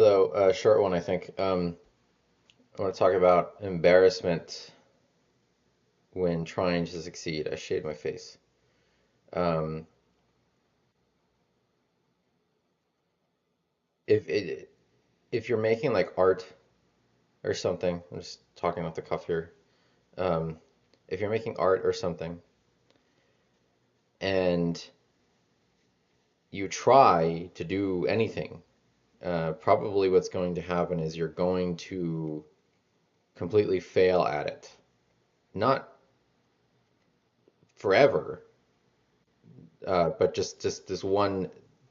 Hello, short one, I think. I want to talk about embarrassment when trying to succeed. I shade my face. Um, if if you're making like art or something, I'm just talking off the cuff here. Um, if you're making art or something and you try to do anything, probably what's going to happen is you're going to completely fail at it. Not forever, but just this one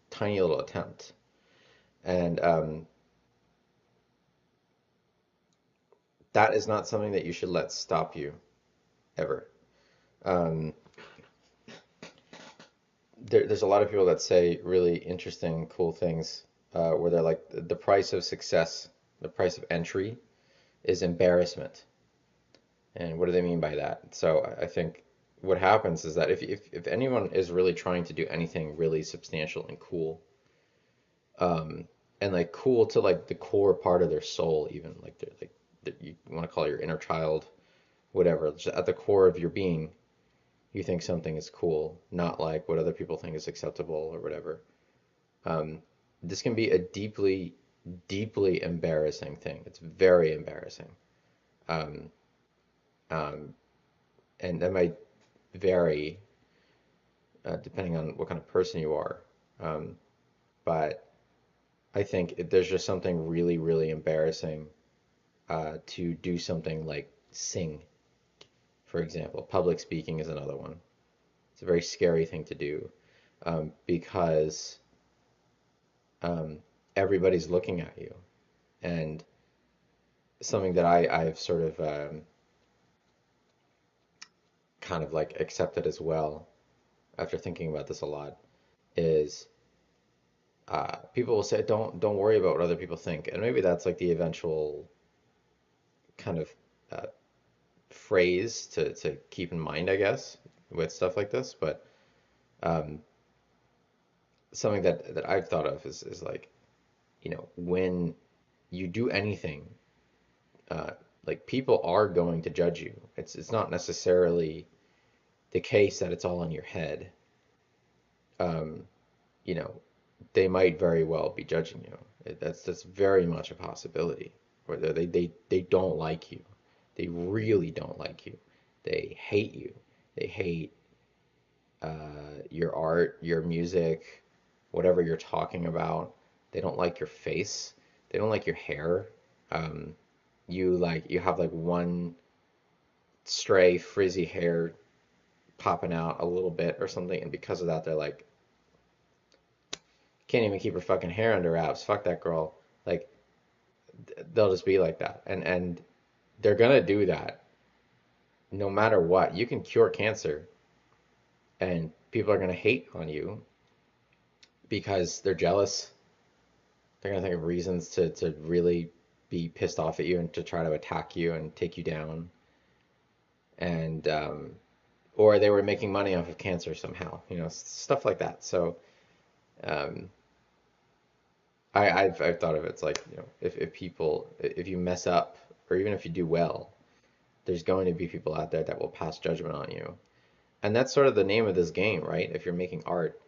tiny little attempt. And that is not something that you should let stop you ever. Um, there's a lot of people that say really interesting, cool things where they're like, the price of success, the price of entry is embarrassment. And what do they mean by that? So I think what happens is that if anyone is really trying to do anything really substantial and cool, um, and like cool to like the core part of their soul, even like they're like that you want to call it your inner child, whatever, just at the core of your being, you think something is cool, not like what other people think is acceptable or whatever. Um, this can be a deeply, deeply embarrassing thing. It's very embarrassing. Um, um, and that might vary depending on what kind of person you are. Um, but I think there's just something really, really embarrassing to do something like sing, for example. Public speaking is another one. It's a very scary thing to do because um, everybody's looking at you. And something that I've sort of kind of like accepted as well after thinking about this a lot is people will say don't worry about what other people think, and maybe that's like the eventual kind of uh, phrase to keep in mind, I guess, with stuff like this. But um, something that I've thought of is like, when you do anything, uh, like people are going to judge you. It's not necessarily the case that it's all in your head. Um, you know, they might very well be judging you. That's very much a possibility. Or they don't like you. They really don't like you. They hate you. They hate your art, your music, whatever you're talking about. They don't like your face. They don't like your hair. Um, you have like one stray frizzy hair popping out a little bit or something, and because of that, they're like, can't even keep her fucking hair under wraps. Fuck that girl. Like they'll just be like that, and they're gonna do that no matter what. You can cure cancer, and people are gonna hate on you because they're jealous. They're gonna think of reasons to really be pissed off at you and to try to attack you and take you down, and or they were making money off of cancer somehow, stuff like that. So um, I've thought of it, it's like, if you mess up or even if you do well, there's going to be people out there that will pass judgment on you. And that's sort of the name of this game, right? If you're making art,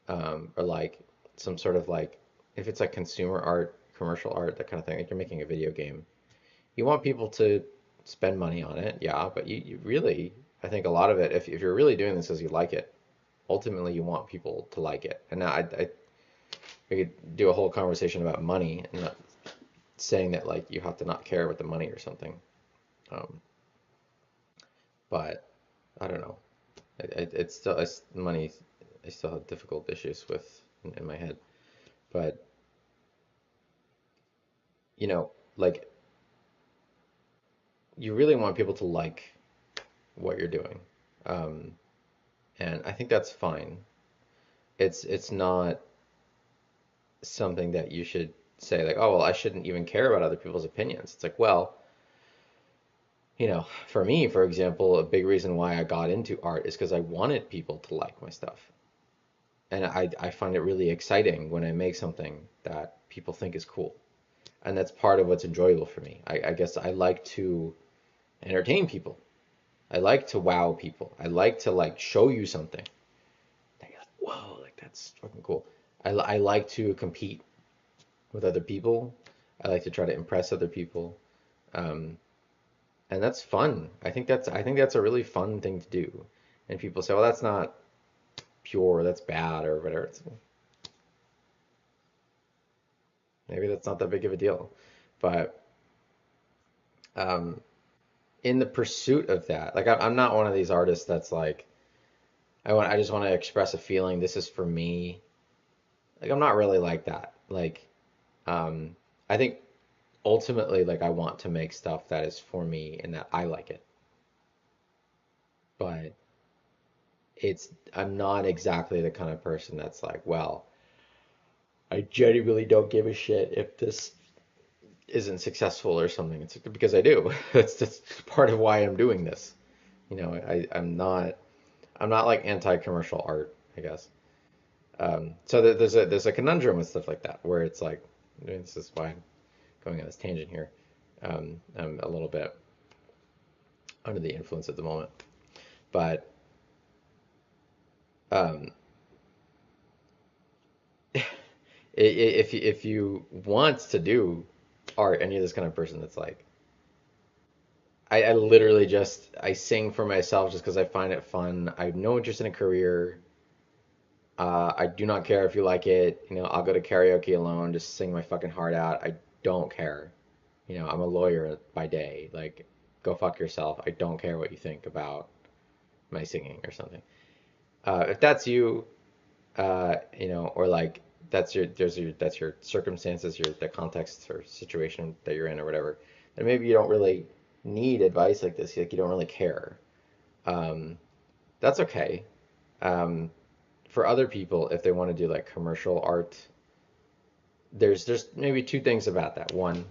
or like some sort of like, if it's like consumer art, commercial art, that kind of thing, like you're making a video game, you want people to spend money on it, yeah, but you really, I think a lot of it, if you're really doing this because you like it, ultimately you want people to like it. And now we could do a whole conversation about money and not saying that like you have to not care about the money or something. Um, but I don't know. It's still money. I still have difficult issues with in my head. But you know, like you really want people to like what you're doing, um, and I think that's fine. It's not something that you should say like, oh well, I shouldn't even care about other people's opinions. It's like, well, for me, for example, a big reason why I got into art is because I wanted people to like my stuff. And I find it really exciting when I make something that people think is cool. And that's part of what's enjoyable for me. I guess I like to entertain people. I like to wow people. I like to like show you something. That you're like, whoa, like that's fucking cool. I like to compete with other people. I like to try to impress other people. Um, and that's fun. I think that's a really fun thing to do. And people say, well, that's not pure, that's bad, or whatever. Maybe that's not that big of a deal. But um, in the pursuit of that, like I'm not one of these artists that's like I just want to express a feeling. This is for me. Like I'm not really like that. Like um, I think ultimately, like I want to make stuff that is for me and that I like it. But I'm not exactly the kind of person that's like, well, I genuinely don't give a shit if this isn't successful or something. It's because I do. That's part of why I'm doing this. I'm not like anti-commercial art, I guess. So there's a conundrum with stuff like that where it's like, I mean, this is why I'm going on this tangent here. I'm a little bit under the influence at the moment, but um, if you want to do art and you're this kind of person that's like, I literally just I sing for myself just because I find it fun. I have no interest in a career. I do not care if you like it. You know, I'll go to karaoke alone, just sing my fucking heart out. I don't care. You know, I'm a lawyer by day. Like, go fuck yourself. I don't care what you think about my singing or something. If that's you, you know, or like that's your circumstances, your the context or situation that you're in or whatever, then maybe you don't really need advice like this. Like, you don't really care. Um, that's okay. Um, for other people, if they want to do like commercial art, there's maybe two things about that. One,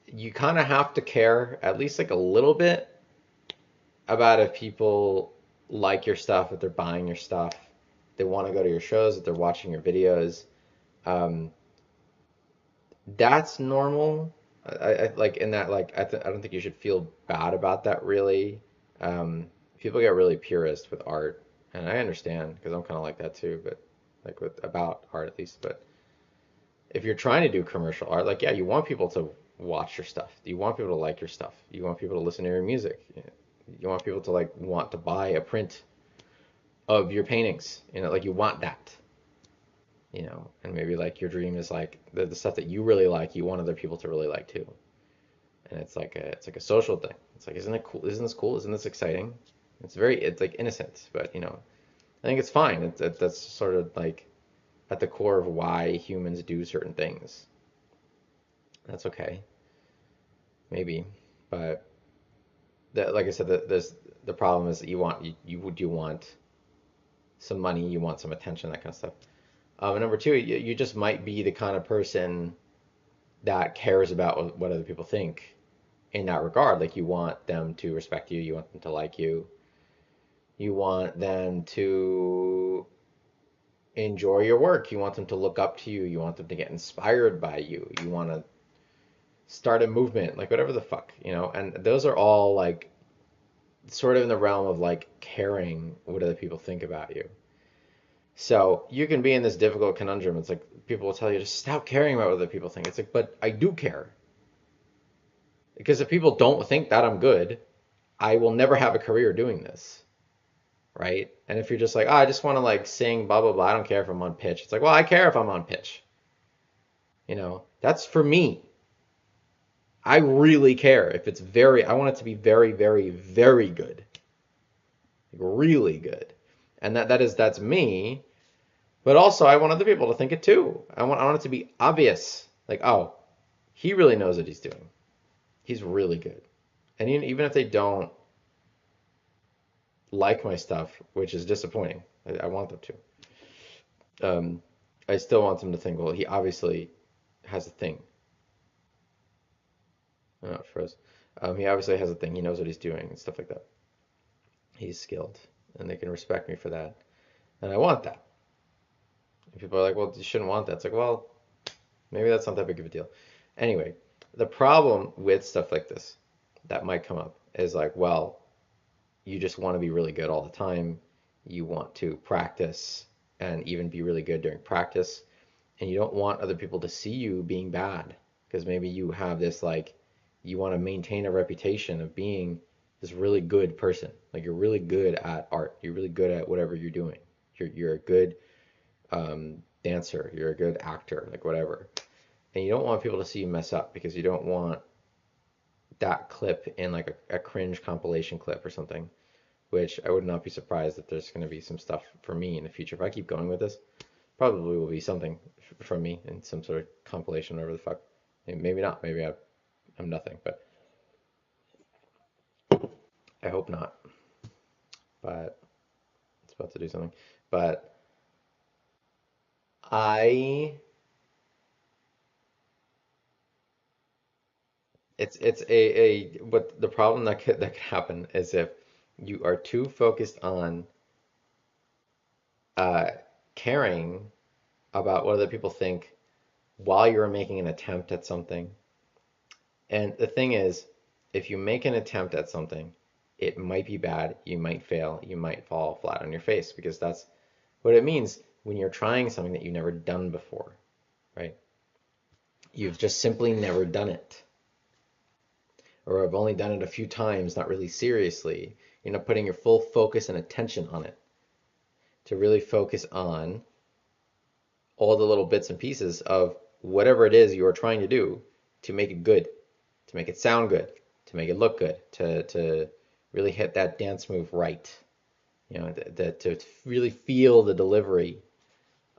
you kind of have to care at least like a little bit about if people like your stuff, if they're buying your stuff, they want to go to your shows, if they're watching your videos. Um, that's normal. I like in that like I don't think you should feel bad about that really. People get really purist with art, and I understand because I'm kind of like that too, but like with about art at least. But if you're trying to do commercial art, like yeah, you want people to watch your stuff. You want people to like your stuff. You want people to listen to your music. You want people to like want to buy a print of your paintings. You know, like you want that. You know, and maybe like your dream is like the stuff that you really like, you want other people to really like too. And it's like a social thing. It's like, isn't it cool? Isn't this cool? Isn't this exciting? It's like innocent, but you know, I think it's fine. That's sort of like at the core of why humans do certain things. That's okay, maybe, but like I said, the problem is that you want some money, you want some attention, that kind of stuff. And number two, you just might be the kind of person that cares about what other people think in that regard. Like you want them to respect you, you want them to like you want them to enjoy your work, you want them to look up to you, you want them to get inspired by you, you want to start a movement, like whatever the fuck, you know. And those are all like sort of in the realm of like caring what other people think about you. So you can be in this difficult conundrum. It's like people will tell you to stop caring about what other people think. It's like, but I do care. Because if people don't think that I'm good, I will never have a career doing this, right? And if you're just like, oh, I just want to like sing, blah, blah, blah, I don't care if I'm on pitch. It's like, well, I care if I'm on pitch. You know, that's for me. I really care if it's I want it to be very, very, very good. Like really good. And that's me. But also, I want other people to think it too. I want it to be obvious. Like, oh, he really knows what he's doing. He's really good. And even if they don't like my stuff, which is disappointing, I want them to. I still want them to think, well, he obviously has a thing. Oh, it froze. He obviously has a thing. He knows what he's doing and stuff like that. He's skilled, and they can respect me for that. And I want that. And people are like, well, you shouldn't want that. It's like, well, maybe that's not that big of a deal. Anyway, the problem with stuff like this that might come up is like, well, you just want to be really good all the time. You want to practice and even be really good during practice. And you don't want other people to see you being bad because maybe you have this like, you want to maintain a reputation of being this really good person. Like you're really good at art. You're really good at whatever you're doing. You're a good dancer. You're a good actor, like whatever. And you don't want people to see you mess up because you don't want that clip in like a cringe compilation clip or something, which I would not be surprised if there's going to be some stuff for me in the future. If I keep going with this, probably will be something from me in some sort of compilation, whatever the fuck. Maybe not. Maybe I'm nothing, but I hope not. But it's about to do something. But I, it's a what the problem that could happen is if you are too focused on uh, caring about what other people think while you're making an attempt at something. And the thing is, if you make an attempt at something, it might be bad, you might fail, you might fall flat on your face because that's what it means when you're trying something that you've never done before, right? You've just simply never done it. Or I've only done it a few times, not really seriously. You're not putting your full focus and attention on it to really focus on all the little bits and pieces of whatever it is you are trying to do to make it good, to make it sound good, to make it look good, to really hit that dance move right. To really feel the delivery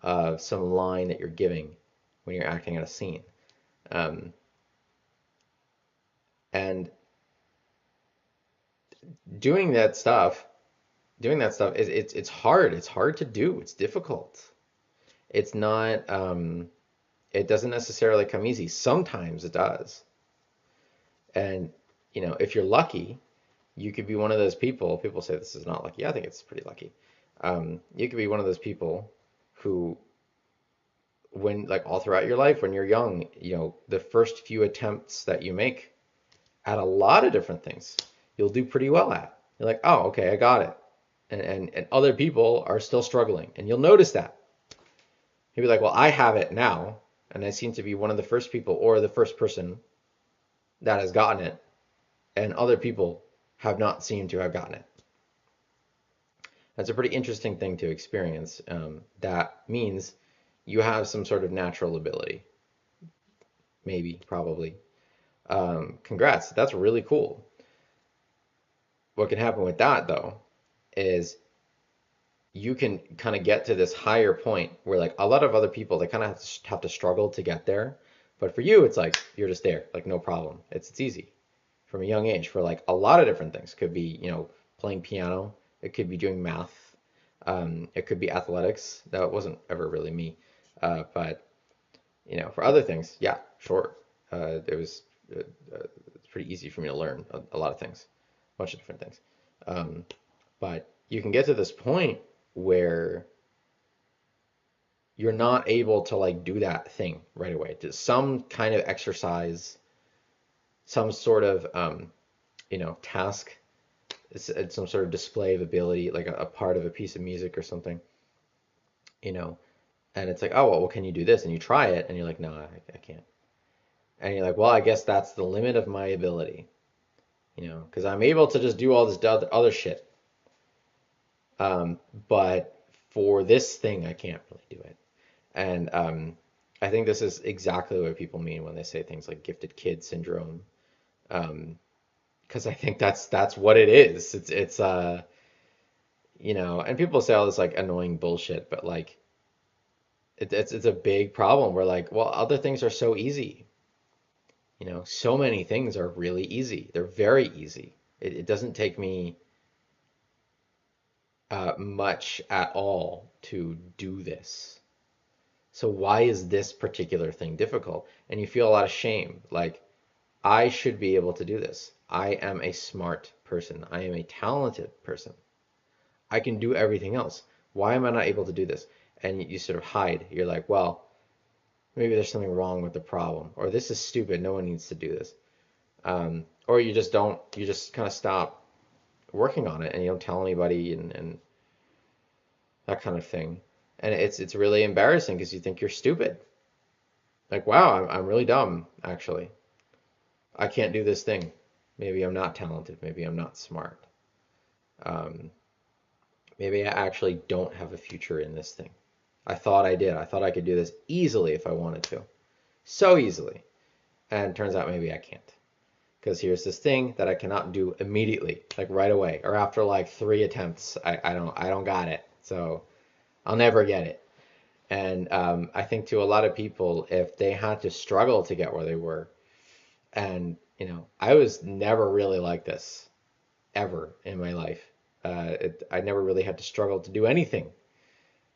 of some line that you're giving when you're acting out a scene. Um, and doing that stuff, it's hard. It's hard to do. It's difficult. It's not. It doesn't necessarily come easy. Sometimes it does. And if you're lucky, you could be one of those people. People say this is not lucky. I think it's pretty lucky. You could be one of those people who, when like all throughout your life, when you're young, the first few attempts that you make at a lot of different things, you'll do pretty well at. You're like, oh, okay, I got it. And other people are still struggling, and you'll notice that. You'll be like, well, I have it now, and I seem to be one of the first people or the first person that has gotten it, and other people have not seemed to have gotten it. That's a pretty interesting thing to experience. That means you have some sort of natural ability, maybe, probably. Congrats, that's really cool. What can happen with that, though, is you can kind of get to this higher point where like a lot of other people, they kind of have to struggle to get there. But for you, it's like you're just there, like no problem. It's easy from a young age for like a lot of different things. Could be, playing piano. It could be doing math. It could be athletics. That wasn't ever really me. But for other things, yeah, sure. It was it's pretty easy for me to learn a lot of things, a bunch of different things. Um, but you can get to this point where you're not able to like do that thing right away. Just some kind of exercise, some sort of task, it's some sort of display of ability, like a part of a piece of music or something, you know, and it's like, oh, well, can you do this? And you try it, and you're like, no, I can't. And you're like, well, I guess that's the limit of my ability, because I'm able to just do all this other shit. But for this thing, I can't really do it. And I think this is exactly what people mean when they say things like gifted kid syndrome. Um, because I think that's what it is. And people say all this like annoying bullshit, but like it's a big problem. Where like, well, other things are so easy. So many things are really easy. They're very easy. It doesn't take me much at all to do this. So why is this particular thing difficult? And you feel a lot of shame. Like, I should be able to do this. I am a smart person. I am a talented person. I can do everything else. Why am I not able to do this? And you sort of hide. You're like, well, maybe there's something wrong with the problem, or this is stupid. No one needs to do this. Or you just don't. You just kind of stop working on it, and you don't tell anybody, and that kind of thing. And it's really embarrassing because you think you're stupid. Like, wow, I'm really dumb, actually. I can't do this thing. Maybe I'm not talented. Maybe I'm not smart. Um, Maybe I actually don't have a future in this thing. I thought I did. I thought I could do this easily if I wanted to. So easily. And turns out maybe I can't. Because here's this thing that I cannot do immediately, like right away, or after like 3 attempts. I don't got it. So I'll never get it. And I think to a lot of people, if they had to struggle to get where they were, and I was never really like this ever in my life. I never really had to struggle to do anything,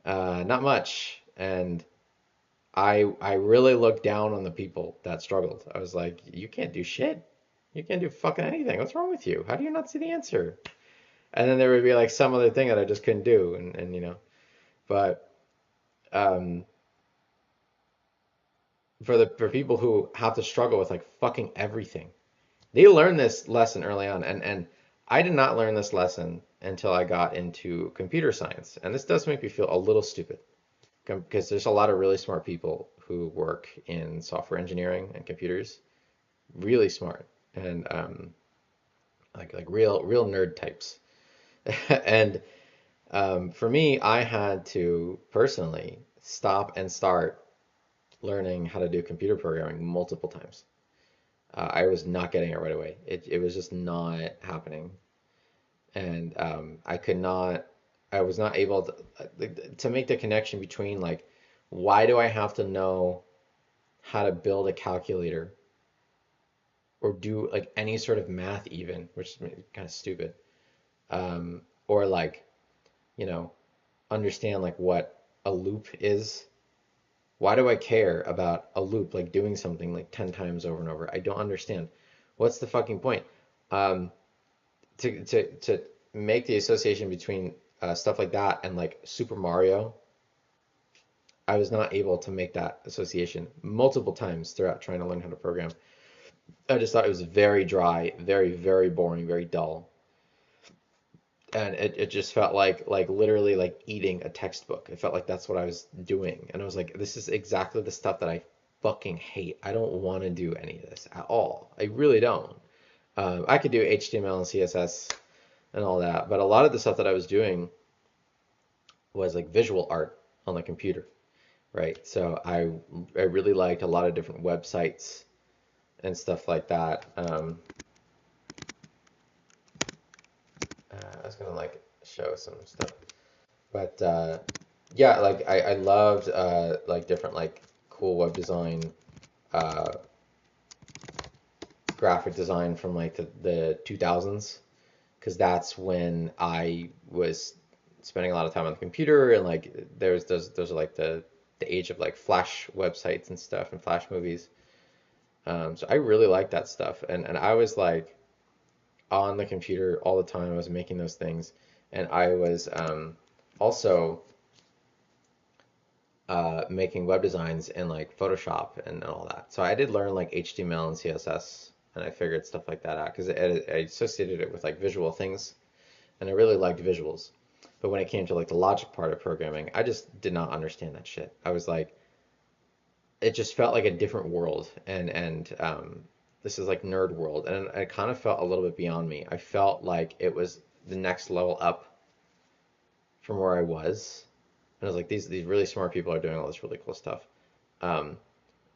not much. And I really looked down on the people that struggled. I was like, you can't do shit. You can't do fucking anything. What's wrong with you? How do you not see the answer? And then there would be like some other thing that I just couldn't do, and but um, for people who have to struggle with like fucking everything, they learn this lesson early on, and I did not learn this lesson until I got into computer science, and this does make me feel a little stupid because there's a lot of really smart people who work in software engineering and computers, really smart, and like real nerd types. And for me, I had to personally stop and start learning how to do computer programming multiple times. I was not getting it right away. It was just not happening, and I was not able to make the connection between like, why do I have to know how to build a calculator or do like any sort of math even, which is kind of stupid, or like, you know, understand like what a loop is. Why do I care about a loop, like doing something like 10 times over and over? I don't understand. What's the fucking point? Um, to make the association between stuff like that and like Super Mario, I was not able to make that association multiple times throughout trying to learn how to program. I just thought it was very dry, very boring, very dull. And it just felt like literally like eating a textbook. It felt like that's what I was doing. And I was like, this is exactly the stuff that I fucking hate. I don't want to do any of this at all. I really don't. I could do HTML and CSS and all that, but a lot of the stuff that I was doing was like visual art on the computer, right? So I really liked a lot of different websites and stuff like that. I was gonna like show some stuff, but yeah, like I loved like different like cool web design, uh, graphic design from like the 2000s, because that's when I was spending a lot of time on the computer, and like there's those are like the age of like Flash websites and stuff and Flash movies. So I really liked that stuff, and I was like on the computer all the time. I was making those things, and I was also making web designs in like Photoshop and all that. So I did learn like HTML and CSS, and I figured stuff like that out because I associated it with like visual things, and I really liked visuals. But when it came to like the logic part of programming, I just did not understand that shit. I was like, it just felt like a different world, and this is like nerd world, and it kind of felt a little bit beyond me. I felt like it was the next level up from where I was, and I was like, these really smart people are doing all this really cool stuff. Um,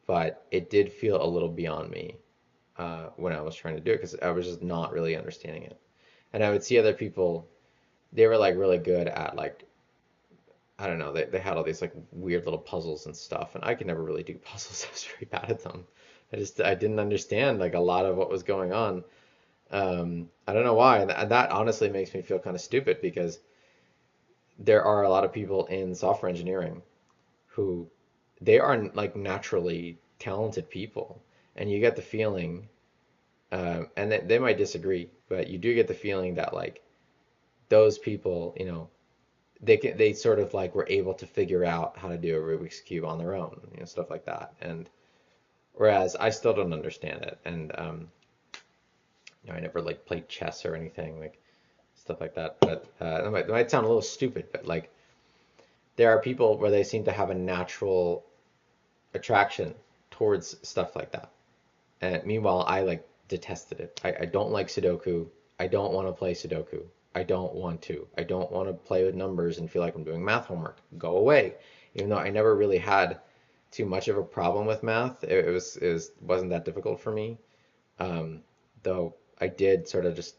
but it did feel a little beyond me when I was trying to do it because I was just not really understanding it. And I would see other people, they were like really good at like, I don't know, they had all these like weird little puzzles and stuff, and I could never really do puzzles. I was very bad at them. I didn't understand like a lot of what was going on. I don't know why, and that honestly makes me feel kind of stupid because there are a lot of people in software engineering who they are like naturally talented people, and you get the feeling, and they might disagree, but you do get the feeling that like those people, they sort of like were able to figure out how to do a Rubik's Cube on their own, stuff like that. And whereas I still don't understand it. And I never like played chess or anything like stuff like that. But it might sound a little stupid, but like there are people where they seem to have a natural attraction towards stuff like that. And meanwhile, I like detested it. I don't like Sudoku. I don't want to play Sudoku. I don't want to. I don't want to play with numbers and feel like I'm doing math homework. Go away. Even though I never really had too much of a problem with math, wasn't that difficult for me. Um, though I did sort of just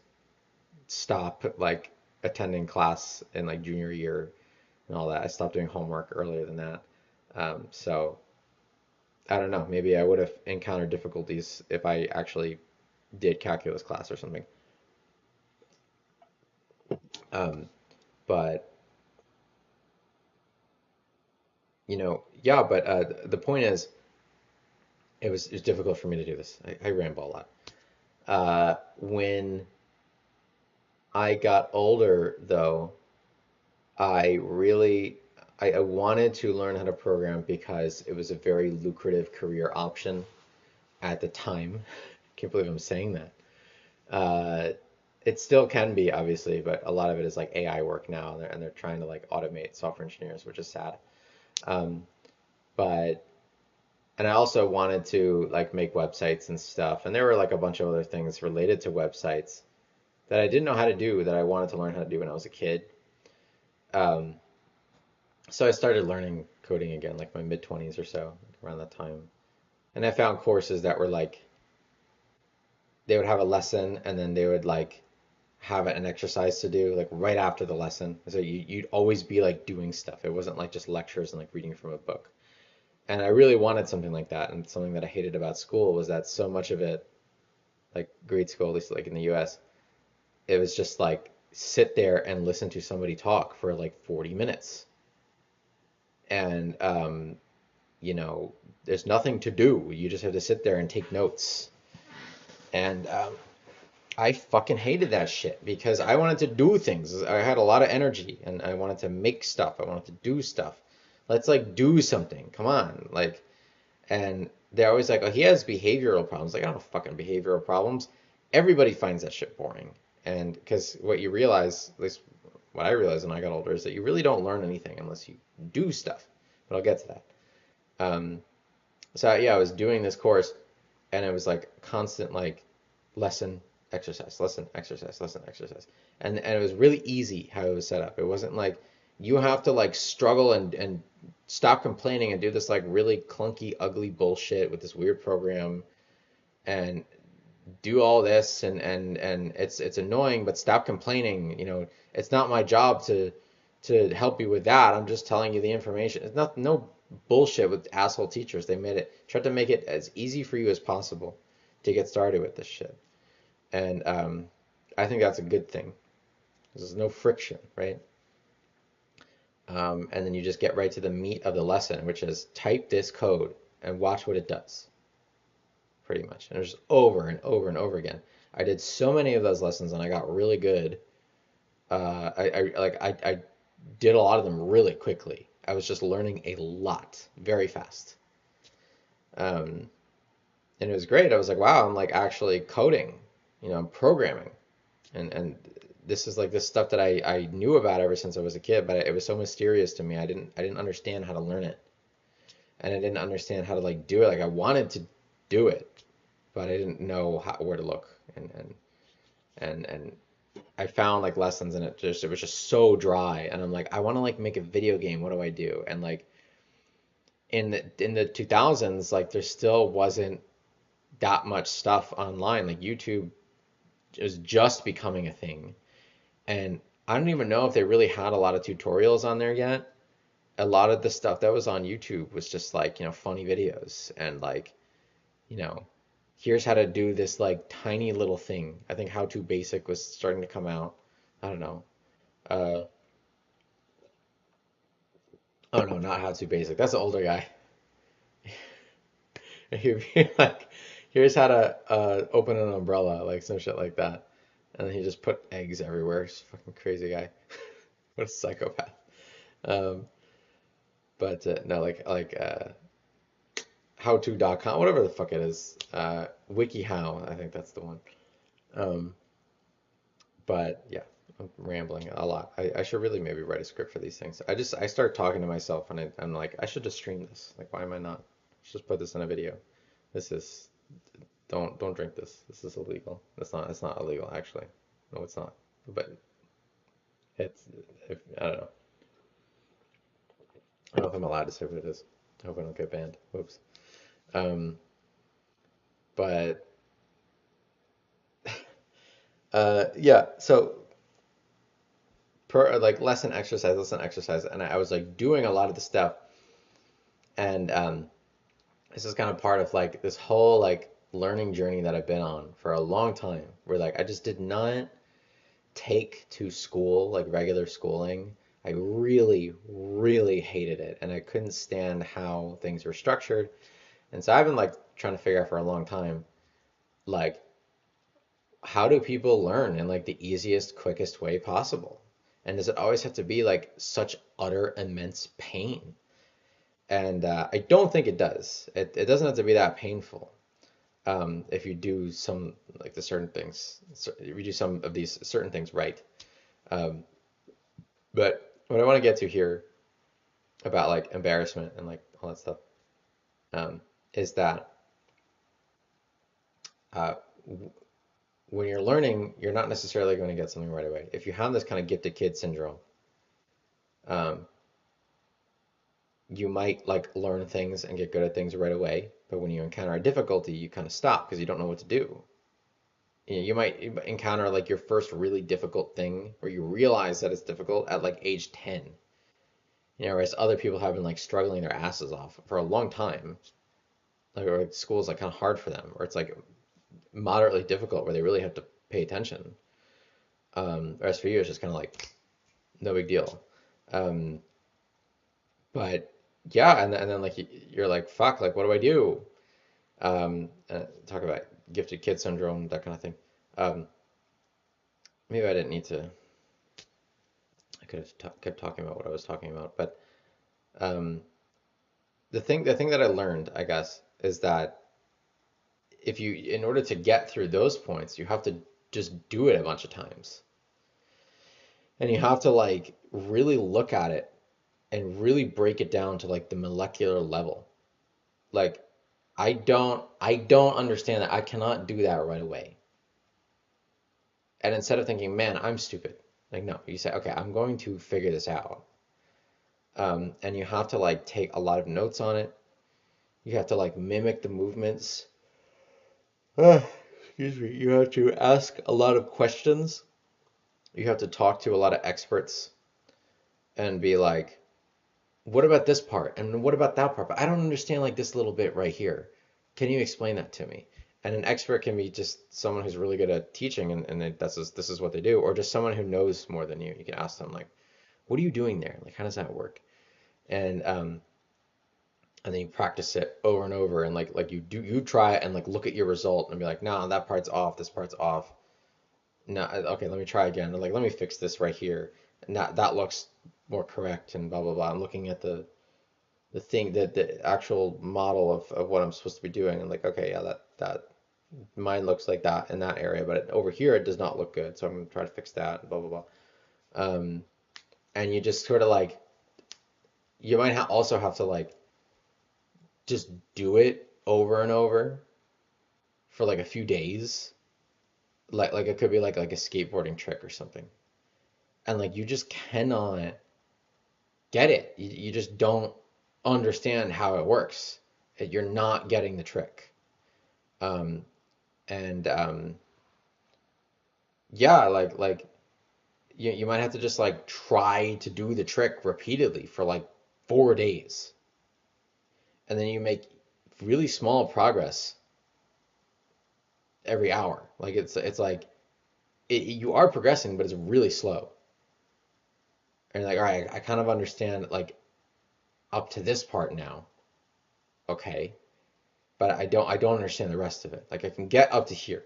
stop like attending class in like junior year and all that. I stopped doing homework earlier than that. So I don't know. Maybe I would have encountered difficulties if I actually did calculus class or something. Um, but yeah. But the point is, it was difficult for me to do this. I ramble a lot. When I got older, though, I really I wanted to learn how to program because it was a very lucrative career option at the time. Can't believe I'm saying that. Uh, it still can be, obviously, but a lot of it is like AI work now, and they're trying to like automate software engineers, which is sad. Um, but and I also wanted to like make websites and stuff, and there were like a bunch of other things related to websites that I didn't know how to do that I wanted to learn how to do when I was a kid. Um, so I started learning coding again, like my mid 20s or so, around that time. And I found courses that were like they would have a lesson and then they would like have an exercise to do like right after the lesson. So you'd always be like doing stuff. It wasn't like just lectures and like reading from a book. And I really wanted something like that. And something that I hated about school was that so much of it, like grade school, at least like in the US, it was just like sit there and listen to somebody talk for like 40 minutes. And there's nothing to do. You just have to sit there and take notes. And I fucking hated that shit because I wanted to do things. I had a lot of energy and I wanted to make stuff. I wanted to do stuff. Let's like do something. Come on. Like, and they're always like, oh, he has behavioral problems. Like, I don't have fucking behavioral problems. Everybody finds that shit boring. And because what you realize, at least what I realized when I got older, is that you really don't learn anything unless you do stuff. But I'll get to that. Um, so yeah, I was doing this course and it was like constant like lesson, exercise, lesson, exercise, lesson, exercise. And it was really easy how it was set up. It wasn't like you have to like struggle and stop complaining and do this like really clunky, ugly bullshit with this weird program and do all this and it's annoying, but stop complaining. It's not my job to help you with that. I'm just telling you the information. It's not no bullshit with asshole teachers. They made it tried to make it as easy for you as possible to get started with this shit. And I think that's a good thing. There's no friction, right? And then you just get right to the meat of the lesson, which is type this code and watch what it does, pretty much. And it's just over and over and over again. I did so many of those lessons and I got really good. I did a lot of them really quickly. I was just learning a lot very fast. Um, and it was great. I was like, wow, I'm like actually coding, I'm programming. And this is like this stuff that I knew about ever since I was a kid, but it was so mysterious to me. I didn't understand how to learn it, and I didn't understand how to like do it. Like I wanted to do it, but I didn't know where to look. And I found like lessons, and it was just so dry. And I'm like, I want to like make a video game. What do I do? And like in the 2000s, like there still wasn't that much stuff online. Like YouTube is just becoming a thing. And I don't even know if they really had a lot of tutorials on there yet. A lot of the stuff that was on YouTube was just like, funny videos and like, you know, here's how to do this like tiny little thing. I think How to Basic was starting to come out. I don't know. Uh, oh no, not How to Basic. That's an older guy. He'd be like, here's how to open an umbrella, like some shit like that. And then he just put eggs everywhere. He's a fucking crazy guy. What a psychopath. Um, but no, howto.com, whatever the fuck it is. WikiHow, I think that's the one. Um, but yeah, I'm rambling a lot. I should really maybe write a script for these things. I start talking to myself and I'm like, I should just stream this. Like, why am I not? Let's just put this in a video. This is don't drink this. This is illegal. It's not illegal actually. No, it's not. But it's if I don't know. I don't know if I'm allowed to say what it is. I hope I don't get banned. Whoops. Um, but yeah, so like lesson exercise, and I was like doing a lot of the stuff, and this is kind of part of like this whole like learning journey that I've been on for a long time, where like I just did not take to school like regular schooling. I really, really hated it, and I couldn't stand how things were structured. And so I've been like trying to figure out for a long time, like how do people learn in like the easiest, quickest way possible? And does it always have to be like such utter immense pain? And I don't think it does. It doesn't have to be that painful. If you do some like the certain things, if you do some of these certain things right. Um, but what I want to get to here about like embarrassment and like all that stuff is that uh, when you're learning, you're not necessarily going to get something right away. If you have this kind of gifted kid syndrome, um, you might like learn things and get good at things right away, but when you encounter a difficulty, you kind of stop because you don't know what to do. You might encounter like your first really difficult thing where you realize that it's difficult at like age 10. Whereas other people have been like struggling their asses off for a long time. Like, or school is like kind of hard for them, or it's like moderately difficult where they really have to pay attention. Whereas for you, it's just kind of like no big deal. Um, but yeah, and then like you're like, fuck, like what do I do? Talk about gifted kid syndrome, that kind of thing. Um, maybe I didn't need to. I could have kept talking about what I was talking about, but um, the thing that I learned, I guess, is that if you, in order to get through those points, you have to just do it a bunch of times, and you have to like really look at it and really break it down to like the molecular level. Like I don't understand that. I cannot do that right away. And instead of thinking, man, I'm stupid, like, no, you say, okay, I'm going to figure this out. And you have to like take a lot of notes on it. You have to like mimic the movements. Excuse me. You have to ask a lot of questions. You have to talk to a lot of experts and be like, what about this part? And what about that part? But I don't understand like this little bit right here. Can you explain that to me? And an expert can be just someone who's really good at teaching and this is what they do, or just someone who knows more than you. You can ask them like, what are you doing there? Like, how does that work? And and then you practice it over and over and like you try it and like look at your result and be like, no, that part's off, this part's off. No, okay, let me try again. And like, let me fix this right here. And that looks more correct and blah blah blah. I'm looking at the thing that the actual model of what I'm supposed to be doing and like, okay, yeah, that mine looks like that in that area, but over here it does not look good. So I'm gonna try to fix that, blah blah blah. Um, and you just sort of like you might also have to like just do it over and over for like a few days. Like it could be like a skateboarding trick or something. And like you just cannot get it. You just don't understand how it works. You're not getting the trick. Um, and yeah, like you might have to just like try to do the trick repeatedly for like 4 days. And then you make really small progress every hour. Like it's like you are progressing, but it's really slow. And you're like, all right, I kind of understand like up to this part now. Okay. But I don't understand the rest of it. Like I can get up to here.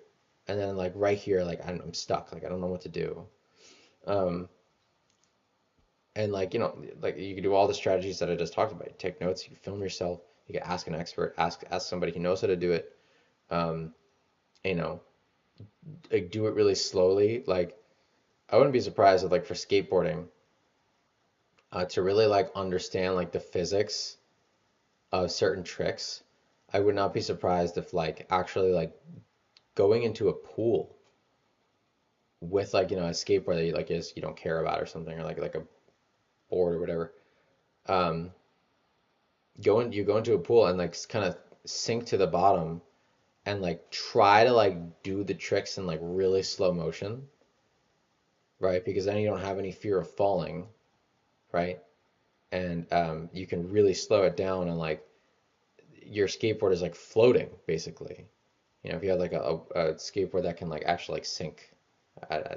And then like right here, like I'm stuck. Like I don't know what to do. Um, And like, like you can do all the strategies that I just talked about. You take notes, you film yourself, you can ask an expert, ask somebody who knows how to do it. Um, you know, like do it really slowly. Like I wouldn't be surprised if like for skateboarding, to really like understand like the physics of certain tricks, I would not be surprised if like actually like going into a pool with like, a skateboard that you like is you don't care about or something, or like a board or whatever. Um, you go into a pool and like kind of sink to the bottom and like try to like do the tricks in like really slow motion, right? Because then you don't have any fear of falling, right? And you can really slow it down and like your skateboard is like floating basically. If you had like a skateboard that can like actually like sink, I, I,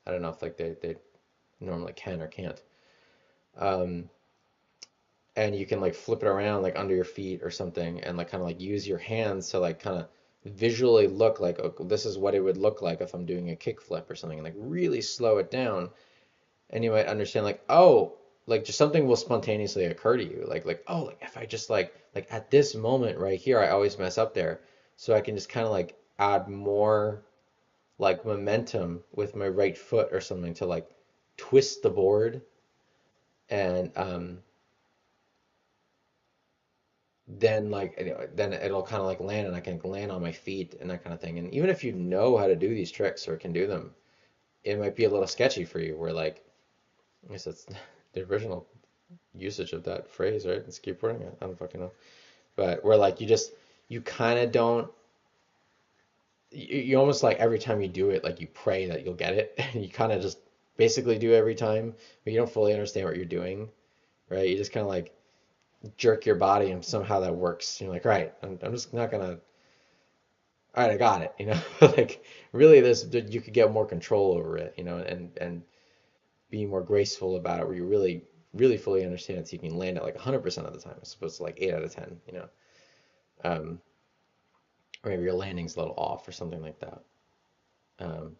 I don't know if like they normally can or can't. Um, and you can like flip it around like under your feet or something and like kind of like use your hands to like kind of visually look like, oh, this is what it would look like if I'm doing a kick flip or something, and like really slow it down, and you might understand like, oh, like just something will spontaneously occur to you like oh, like if I just like at this moment right here I always mess up there, so I can just kind of like add more like momentum with my right foot or something to like twist the board, and then like then it'll kind of like land and I can land on my feet and that kind of thing. And even if you know how to do these tricks or can do them, it might be a little sketchy for you. Where like I guess that's the original usage of that phrase, right? In skateboarding, I don't fucking know. But where like you kind of don't you almost like every time you do it, like you pray that you'll get it, and you kind of just basically do every time, but you don't fully understand what you're doing, right? You just kind of like jerk your body and somehow that works. You're like, right, I'm just not gonna. All right, I got it. Like really, this you could get more control over it, and be more graceful about it, where you really fully understand it, so you can land it like 100% of the time, as opposed to like 8 out of 10. Um, or maybe your landing's a little off or something like that. Um,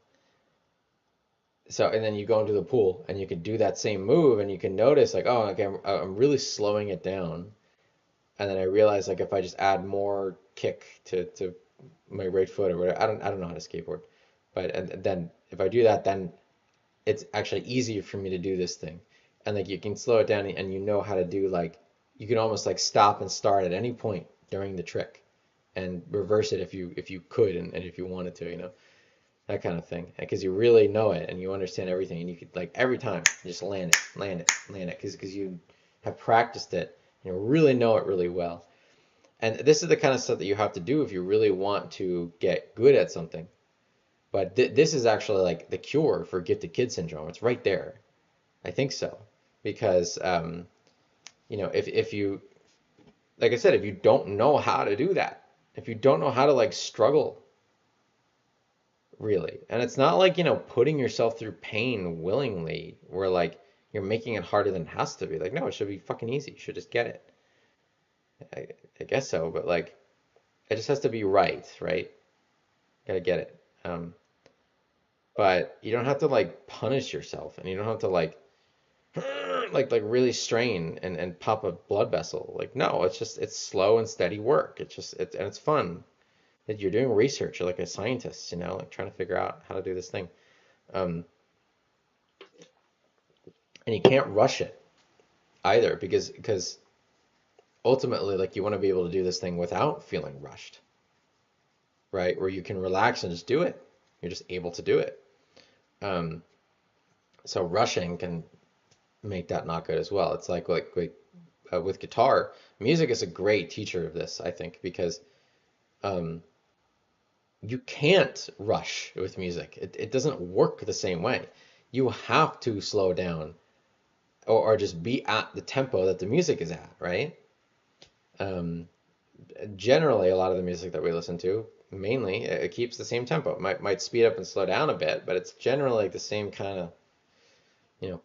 so and then you go into the pool and you can do that same move and you can notice like, oh, okay, I'm really slowing it down, and then I realize like if I just add more kick to my right foot or whatever, I don't know how to skateboard, but and then if I do that, then it's actually easier for me to do this thing. And like you can slow it down and you know how to do like you can almost like stop and start at any point during the trick and reverse it if you could and if you wanted to, that kind of thing. Because you really know it and you understand everything and you could like every time just land it because you have practiced it and you really know it really well. And this is the kind of stuff that you have to do if you really want to get good at something. But this is actually like the cure for gifted kid syndrome. It's right there. I think so. Because, if you, like I said, if you don't know how to do that, if you don't know how to like struggle really, and it's not like, putting yourself through pain willingly, where like you're making it harder than it has to be. Like, no, it should be fucking easy. You should just get it. I, I guess so, but like, it just has to be right, right? Gotta get it. But you don't have to like punish yourself, and you don't have to like really strain and pop a blood vessel. Like no, it's slow and steady work. It's fun. That you're doing research. You're like a scientist, like trying to figure out how to do this thing. Um, and you can't rush it either because ultimately like you want to be able to do this thing without feeling rushed, right? Where you can relax and just do it. You're just able to do it. Um, so rushing can make that not good as well. It's like with guitar, music is a great teacher of this, I think, because um, you can't rush with music. It doesn't work the same way. You have to slow down or just be at the tempo that the music is at, right? Um, Generally, a lot of the music that we listen to, mainly, it keeps the same tempo. Might speed up and slow down a bit, but it's generally like the same kind of,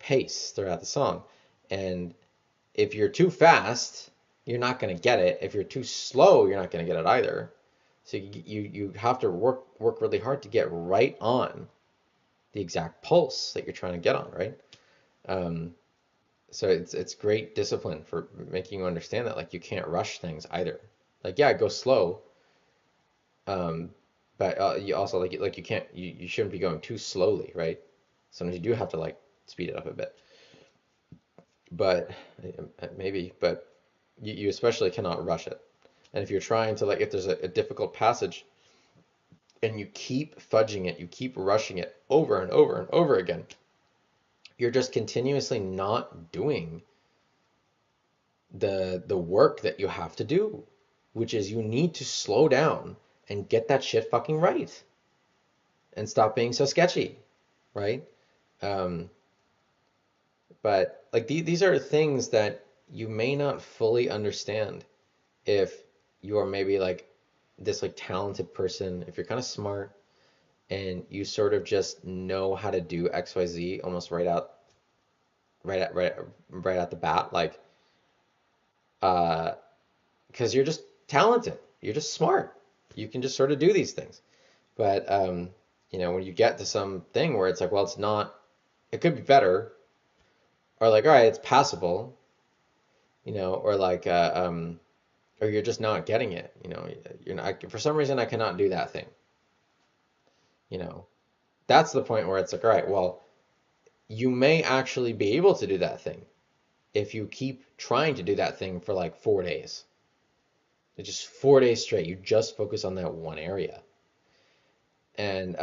pace throughout the song. And if you're too fast, you're not going to get it. If you're too slow, you're not going to get it either. So you have to work really hard to get right on the exact pulse that you're trying to get on, right? Um, So it's great discipline for making you understand that like you can't rush things either. Like yeah, go slow, um, but you also like you can't you shouldn't be going too slowly, right? Sometimes you do have to like speed it up a bit, but maybe, but you especially cannot rush it. And if you're trying to like if there's a difficult passage and you keep fudging it, you keep rushing it over and over and over again, you're just continuously not doing the work that you have to do, which is you need to slow down and get that shit fucking right and stop being so sketchy, right? Um, but like these are things that you may not fully understand if you are maybe like this like talented person, if you're kind of smart and you sort of just know how to do XYZ almost right at the bat, like uh because you're just talented. You're just smart. You can just sort of do these things. But when you get to some thing where it's like, well, it's not, it could be better, or like, all right, it's passable, or like, or you're just not getting it. You're not, for some reason, I cannot do that thing. You know, that's the point where it's like, all right, well, you may actually be able to do that thing if you keep trying to do that thing for like 4 days. It's just 4 days straight. You just focus on that one area. And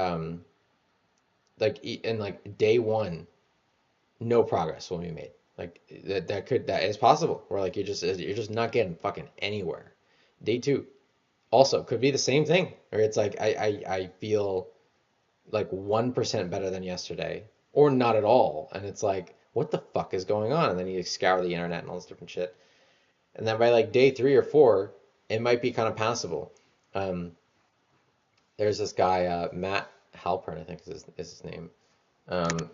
like in like day one, no progress will be made. Like that is possible. Where like you're just not getting fucking anywhere. Day two also could be the same thing. Or it's like I feel like 1% better than yesterday, or not at all. And it's like, what the fuck is going on? And then you scour the internet and all this different shit. And then by like day 3 or 4, it might be kind of passable. Um, there's this guy, Matt Halpern, I think is his name.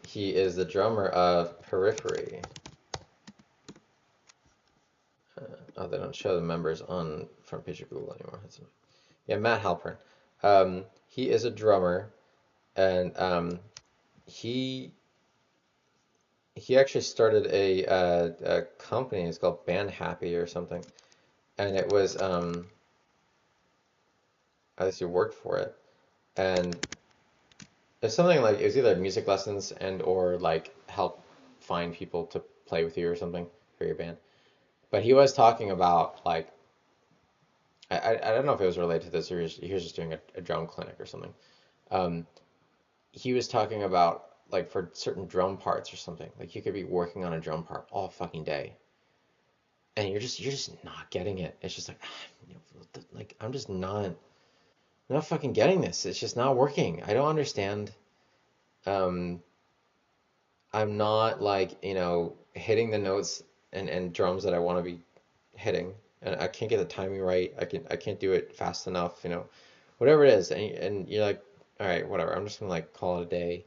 He is the drummer of Periphery. Oh, they don't show the members on front page of Google anymore. Yeah, Matt Halpern. He is a drummer, and he he actually started a company. It's called Band Happy or something, and it was I guess he worked for it, and it's something like it was either music lessons and or like help find people to play with you or something for your band. But he was talking about like I don't know if it was related to this or he was just doing a drum clinic or something. Um, he was talking about like for certain drum parts or something. Like you could be working on a drum part all fucking day, and you're just not getting it. It's just like like I'm just not fucking getting this. It's just not working. I don't understand. Um, I'm not like hitting the notes and drums that I want to be hitting, and I can't get the timing right. I can't do it fast enough. Whatever it is, and you're like, all right, whatever. I'm just gonna like call it a day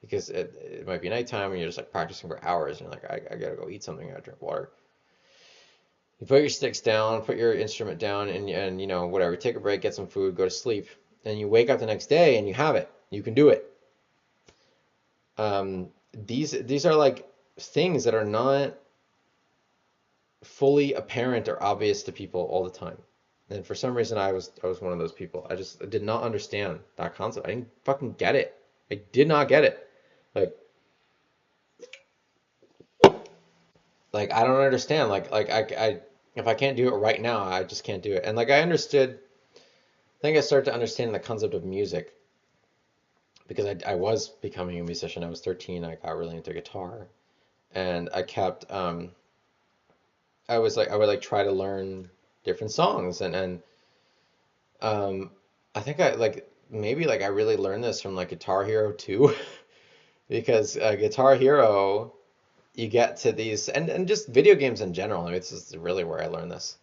because it might be nighttime and you're just like practicing for hours, and you're like, I gotta go eat something. I gotta drink water. You put your sticks down, put your instrument down, and whatever. Take a break, get some food, go to sleep, and you wake up the next day and you have it. You can do it. These are like things that are not fully apparent or obvious to people all the time. And for some reason, I was one of those people. I just did not understand that concept. I didn't fucking get it. I did not get it. Like I don't understand. I if I can't do it right now, I just can't do it. And like I understood. I think I started to understand the concept of music because I was becoming a musician. I was 13. I got really into guitar, and I kept I would like try to learn different songs and um I think I like maybe like I really learned this from like Guitar Hero 2 because Guitar Hero you get to these and just video games in general. I mean, this is really where I learned this.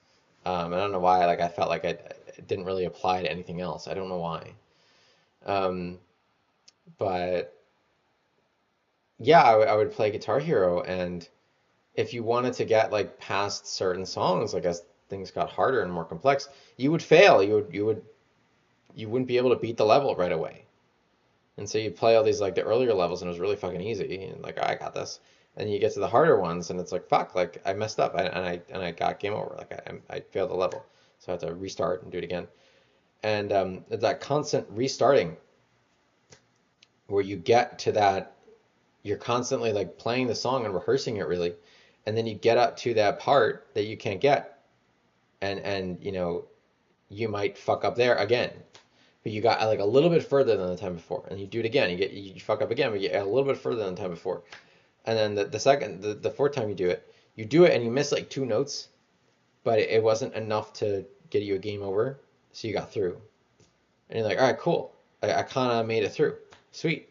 I don't know why like I felt like it didn't really apply to anything else. I don't know why. Um, but yeah, I would play Guitar Hero, and if you wanted to get like past certain songs, like as things got harder and more complex, you would fail. You wouldn't be able to beat the level right away. And so you play all these like the earlier levels and it was really fucking easy and like I got this. And you get to the harder ones, and it's like, fuck, like I messed up, and I got game over. Like I failed the level, so I have to restart and do it again. And it's that constant restarting where you get to that, you're constantly like playing the song and rehearsing it really, and then you get up to that part that you can't get, and you might fuck up there again, but you got like a little bit further than the time before, and you do it again, you fuck up again, but you get a little bit further than the time before, and then the fourth time you do it and you miss like two notes, but it wasn't enough to get you a game over, so you got through, and you're like, all right, cool, I kind of made it through, sweet.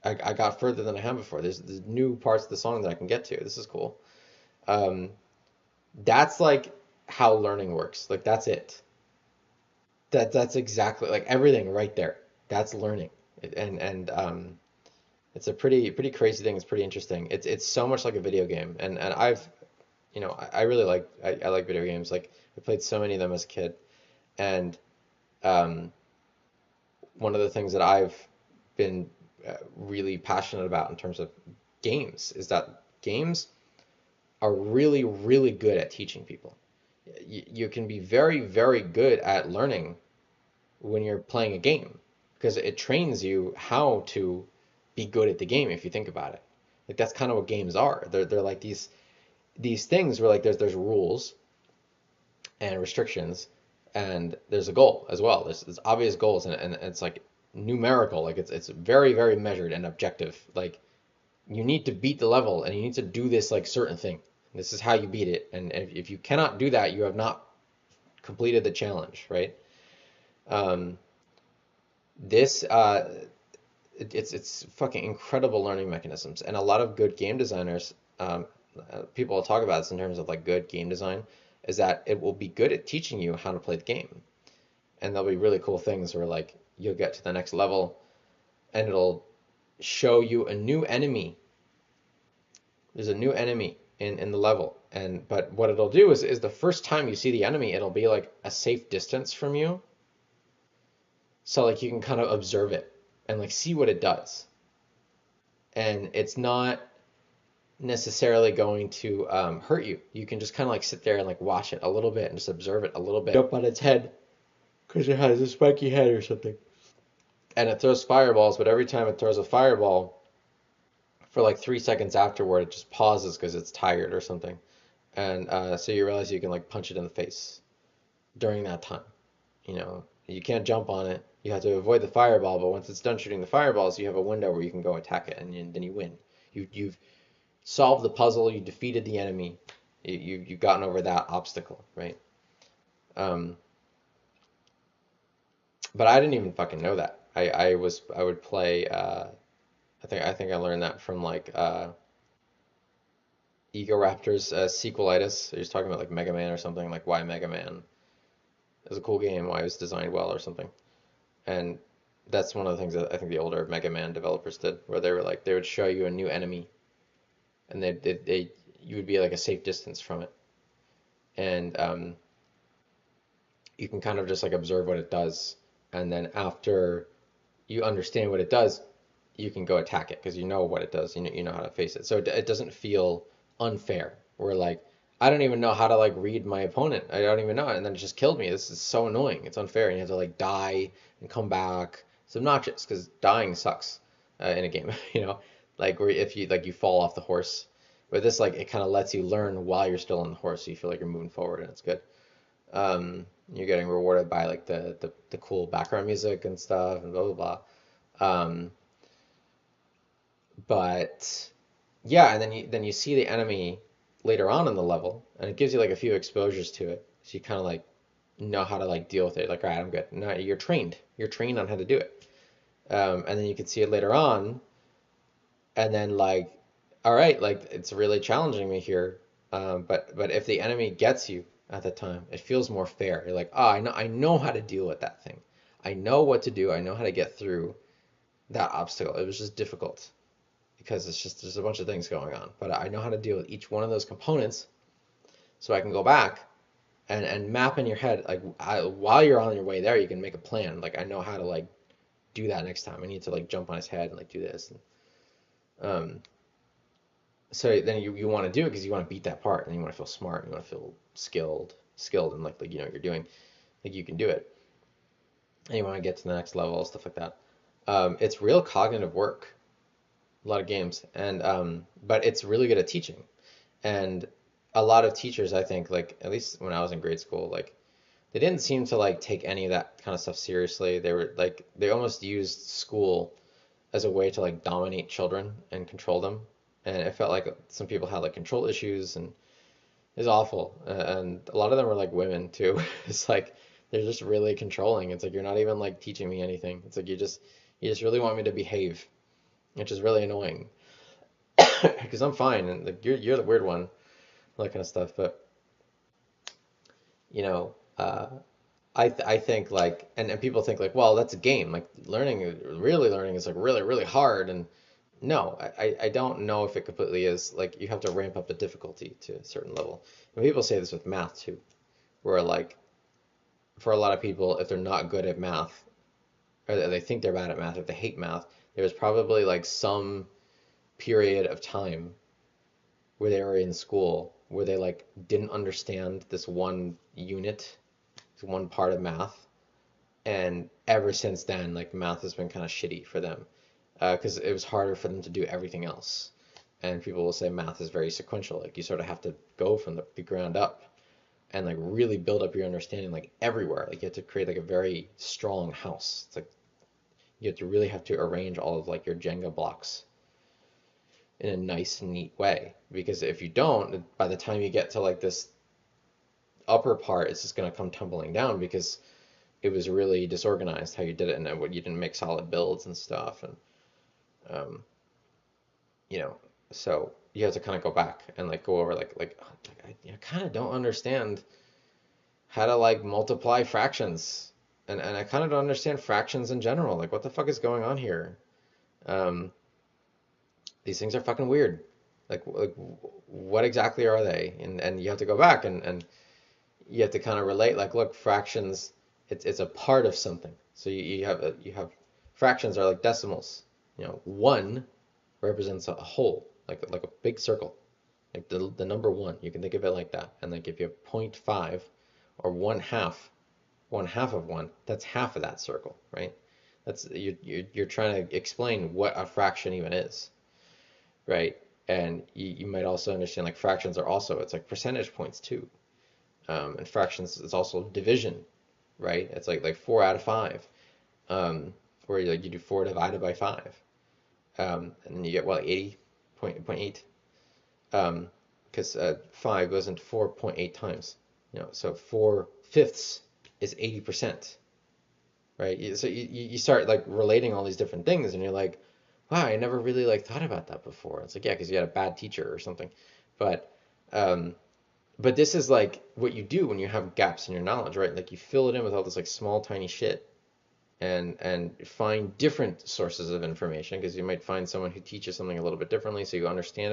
I got further than I have before. There's new parts of the song that I can get to. This is cool. Um, that's like how learning works. Like that's it. That's exactly like everything right there. That's learning. And it's a pretty crazy thing. It's pretty interesting. It's so much like a video game. And I really I like video games. Like I played so many of them as a kid. And um, one of the things that I've been really passionate about in terms of games is that games are really, really good at teaching people. You can be very, very good at learning when you're playing a game because it trains you how to be good at the game if you think about it. Like that's kind of what games are. They're like these things where like there's rules and restrictions and there's a goal as well. There's obvious goals and it's like numerical, like it's very, very measured and objective. Like you need to beat the level and you need to do this like certain thing. This is how you beat it. And if you cannot do that, you have not completed the challenge, right? Um, this it's fucking incredible learning mechanisms, and a lot of good game designers, people will talk about this in terms of like good game design, is that it will be good at teaching you how to play the game, and there'll be really cool things where like you'll get to the next level, and it'll show you a new enemy. There's a new enemy in the level, and but what it'll do is the first time you see the enemy, it'll be like a safe distance from you, so like you can kind of observe it and like see what it does, and it's not necessarily going to hurt you. You can just kind of like sit there and like watch it a little bit and just observe it a little bit. Jump on its head because it has a spiky head or something, and it throws fireballs. But every time it throws a fireball, for like 3 seconds afterward, it just pauses because it's tired or something, and so you realize you can like punch it in the face during that time. You can't jump on it. You have to avoid the fireball, but once it's done shooting the fireballs, you have a window where you can go attack it, and then you win. You've solved the puzzle. You defeated the enemy. You've gotten over that obstacle, right? Um, but I didn't even fucking know that. I would play. I think I learned that from like Ego Raptors sequelitis. He was talking about like Mega Man or something, like why Mega Man is a cool game, why it was designed well or something. And that's one of the things that I think the older Mega Man developers did, where they were like they would show you a new enemy, and they you would be like a safe distance from it, and you can kind of just like observe what it does, and then after you understand what it does, you can go attack it because you know what it does, you know how to face it. So it doesn't feel unfair. Where like I don't even know how to like read my opponent. I don't even know, and then it just killed me. This is so annoying. It's unfair, and you have to like die and come back. It's obnoxious because dying sucks in a game. Like where if you fall off the horse. But this like it kind of lets you learn while you're still on the horse, so you feel like you're moving forward, and it's good. You're getting rewarded by like the cool background music and stuff and blah blah blah. But yeah, and then you see the enemy later on in the level, and it gives you like a few exposures to it, so you kind of like know how to like deal with it. Like, all right, I'm good. No, you're trained. You're trained on how to do it. And then you can see it later on, and then like, all right, like it's really challenging me here. But if the enemy gets you at the time, it feels more fair. You're like, oh, I know how to deal with that thing. I know what to do. I know how to get through that obstacle. It was just difficult because it's just there's a bunch of things going on. But I know how to deal with each one of those components, so I can go back and map in your head like while you're on your way there, you can make a plan. Like I know how to like do that next time. I need to like jump on his head and like do this. Um, So then you want to do it because you want to beat that part, and you want to feel smart, and you want to feel skilled, and like you know what you're doing, like you can do it, and you want to get to the next level, stuff like that. It's real cognitive work, a lot of games, and but it's really good at teaching. And a lot of teachers, I think, like at least when I was in grade school, like they didn't seem to like take any of that kind of stuff seriously. They were like they almost used school as a way to like dominate children and control them. And it felt like some people had like control issues and it's awful. And a lot of them were like women too. It's like they're just really controlling. It's like you're not even like teaching me anything. It's like you just really want me to behave, which is really annoying because I'm fine and like you're the weird one, all that kind of stuff. But you know, I think like and people think like, well, that's a game. Like learning is like really, really hard. And no, I don't know if it completely is. Like you have to ramp up the difficulty to a certain level. And people say this with math too, where like for a lot of people, if they're not good at math, or they think they're bad at math, if they hate math, there's probably like some period of time where they were in school where they like didn't understand this one unit, this one part of math, and ever since then, like math has been kind of shitty for them because it was harder for them to do everything else. And people will say math is very sequential. Like you sort of have to go from the ground up and like really build up your understanding like everywhere. Like you have to create like a very strong house. It's like you have to really have to arrange all of like your Jenga blocks in a nice, neat way. Because if you don't, by the time you get to like this upper part, it's just gonna come tumbling down because it was really disorganized how you did it, and you didn't make solid builds and stuff. And um, you know, so you have to kind of go back and like go over I kind of don't understand how to like multiply fractions, and I kind of don't understand fractions in general. Like, what the fuck is going on here? Um, these things are fucking weird. Like what exactly are they? And you have to go back and you have to kind of relate. Like, look, fractions, it's a part of something. So you have fractions are like decimals. You know, one represents a whole, like a big circle, like the number one. You can think of it like that. And like if you have point 0.5 or one half of one, that's half of that circle, right? That's you're trying to explain what a fraction even is, right? And you might also understand like fractions are also it's like percentage points too. And fractions is also division, right? It's like 4 out of 5, where you do 4 divided by 5, and then you get what 80.8, because 5 goes into 4.8 times, so 4/5 is 80%, right? So you start like relating all these different things, and you're like, wow, I never really like thought about that before. It's like, yeah, because you had a bad teacher or something, but um, but this is like what you do when you have gaps in your knowledge, right? Like you fill it in with all this like small tiny shit, and find different sources of information because you might find someone who teaches something a little bit differently, so you understand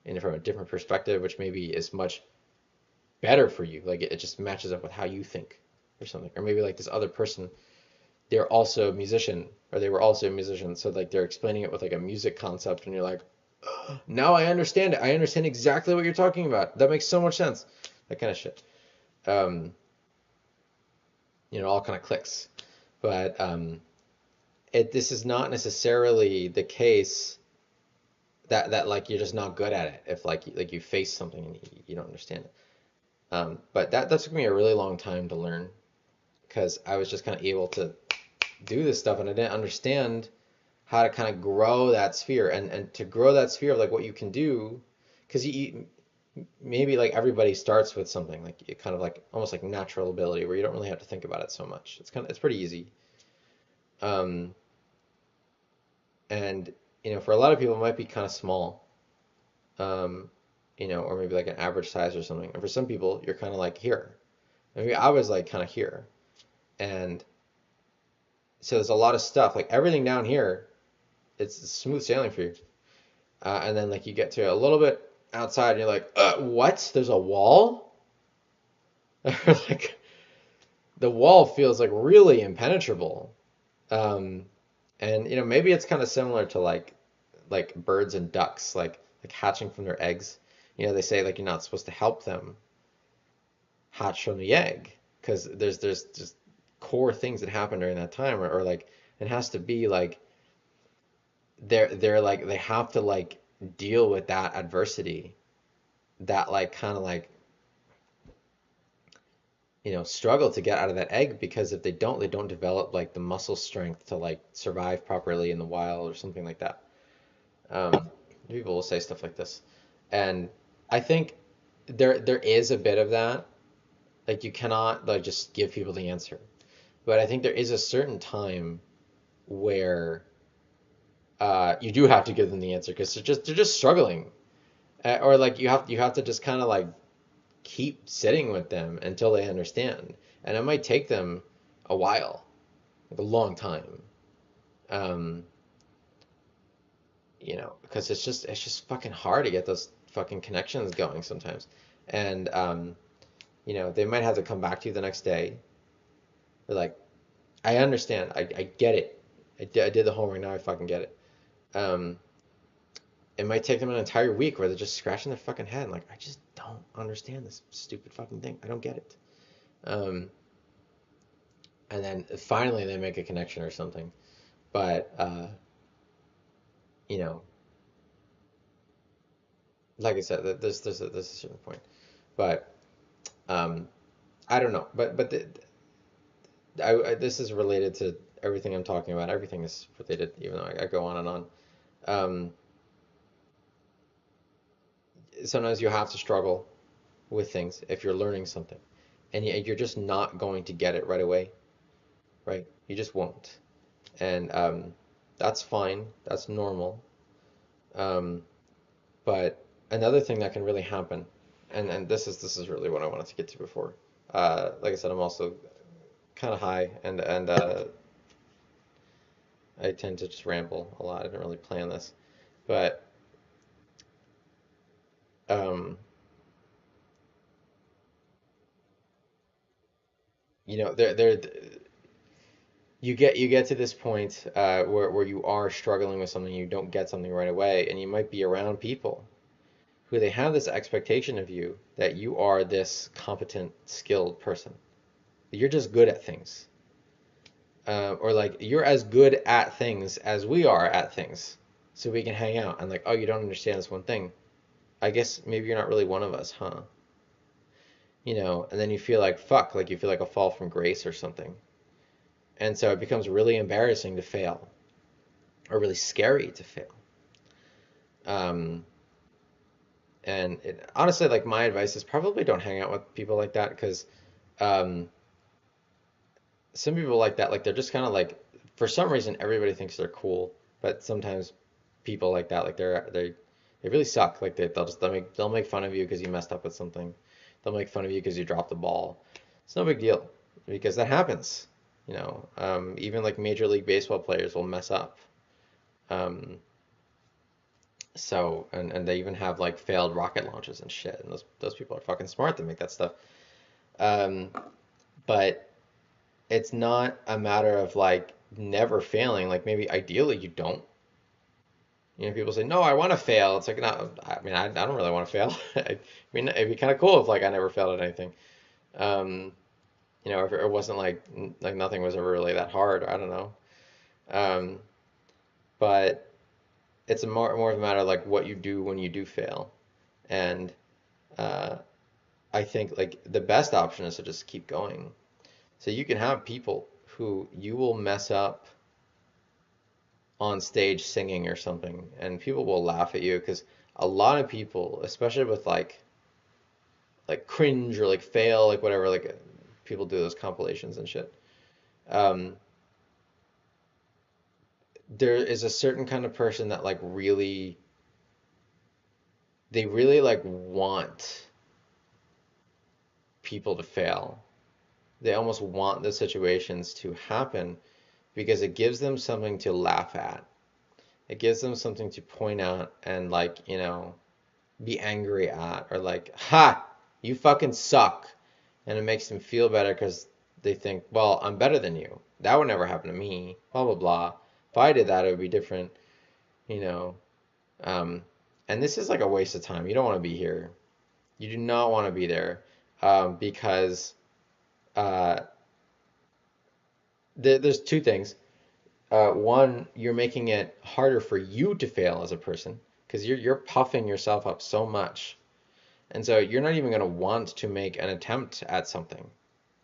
it from a different perspective, which maybe is much better for you. Like it just matches up with how you think or something. Or maybe like this other person, they're also a musician, or they were also a musician, so like they're explaining it with like a music concept, and you're like, now I understand it. I understand exactly what you're talking about. That makes so much sense. That kind of shit. Um, it all kind of clicks. But this is not necessarily the case that like you're just not good at it if like you face something and you don't understand it. But that took me a really long time to learn because I was just kind of able to do this stuff and I didn't understand how to kind of grow that sphere and to grow that sphere of like what you can do because you maybe like everybody starts with something like it kind of like almost like natural ability where you don't really have to think about it so much. It's pretty easy. Um, and for a lot of people it might be kind of small. Um, or maybe like an average size or something. And for some people you're kind of like here. Maybe I was like kind of here. And so there's a lot of stuff like everything down here it's smooth sailing for you. And then like you get to a little bit outside and you're like, what? There's a wall? Like the wall feels like really impenetrable. Um, and maybe it's kind of similar to like birds and ducks. Like like hatching from their eggs. They say like you're not supposed to help them hatch from the egg because there's just core things that happen during that time, or like it has to be like they're like they have to like deal with that adversity, that like kind of like struggle to get out of that egg, because if they don't develop like the muscle strength to like survive properly in the wild or something like that. Um, People will say stuff like this, and I think there is a bit of that. Like you cannot like just give people the answer, but I think there is a certain time where you do have to give them the answer because they're just struggling, or like you have to just kind of like keep sitting with them until they understand, and it might take them a while, like a long time, um, because it's just fucking hard to get those fucking connections going sometimes, and they might have to come back to you the next day. They're like, I understand, I get it, I did the homework, now I fucking get it. Um, it might take them an entire week where they're just scratching their fucking head and like, I just don't understand this stupid fucking thing. I don't get it. Um, and then finally they make a connection or something. But you know, like I said, there's a certain point. But um, I don't know. This is related to everything I'm talking about. Everything is related, even though I go on and on. Um, Sometimes you have to struggle with things if you're learning something, and you're just not going to get it right away, right? You just won't, and that's fine. That's normal. Um, but another thing that can really happen, and this is really what I wanted to get to before. Like I said, I'm also kind of high, and I tend to just ramble a lot. I didn't really plan this, but um, there you get to this point where you are struggling with something, you don't get something right away, and you might be around people who they have this expectation of you that you are this competent, skilled person. You're just good at things. Or like you're as good at things as we are at things. So we can hang out and like, oh, you don't understand this one thing. I guess maybe you're not really one of us, huh? And then you feel like fuck, like you feel like a fall from grace or something. And so it becomes really embarrassing to fail, or really scary to fail. Um, honestly, like my advice is probably don't hang out with people like that, because um, some people like that, like they're just kind of like, for some reason, everybody thinks they're cool, but sometimes people like that, like they really suck. Like they'll make fun of you because you messed up with something. They'll make fun of you because you dropped the ball. It's no big deal because that happens. Even like Major League Baseball players will mess up. Um, and they even have like failed rocket launches and shit. And those people are fucking smart to make that stuff. Um, but it's not a matter of like never failing. Like maybe ideally you don't. People say, no, I want to fail. It's like, no, I mean, I don't really want to fail. I mean, it'd be kind of cool if like I never failed at anything. Um, if it wasn't like nothing was ever really that hard. I don't know. Um, but it's more of a matter of like what you do when you do fail. And uh, I think like the best option is to just keep going. So you can have people who you will mess up on stage singing or something, and people will laugh at you because a lot of people, especially with like cringe or like fail, like whatever, like people do those compilations and shit. Um, there is a certain kind of person that like really, they really like want people to fail. They almost want the situations to happen because it gives them something to laugh at. It gives them something to point out and like, be angry at, or like, ha, you fucking suck. And it makes them feel better because they think, well, I'm better than you. That would never happen to me, blah, blah, blah. If I did that, it would be different, you know. Um, And this is like a waste of time. You don't want to be here. You do not want to be there, because uh, there's two things. One, you're making it harder for you to fail as a person because you're puffing yourself up so much, and so you're not even going to want to make an attempt at something.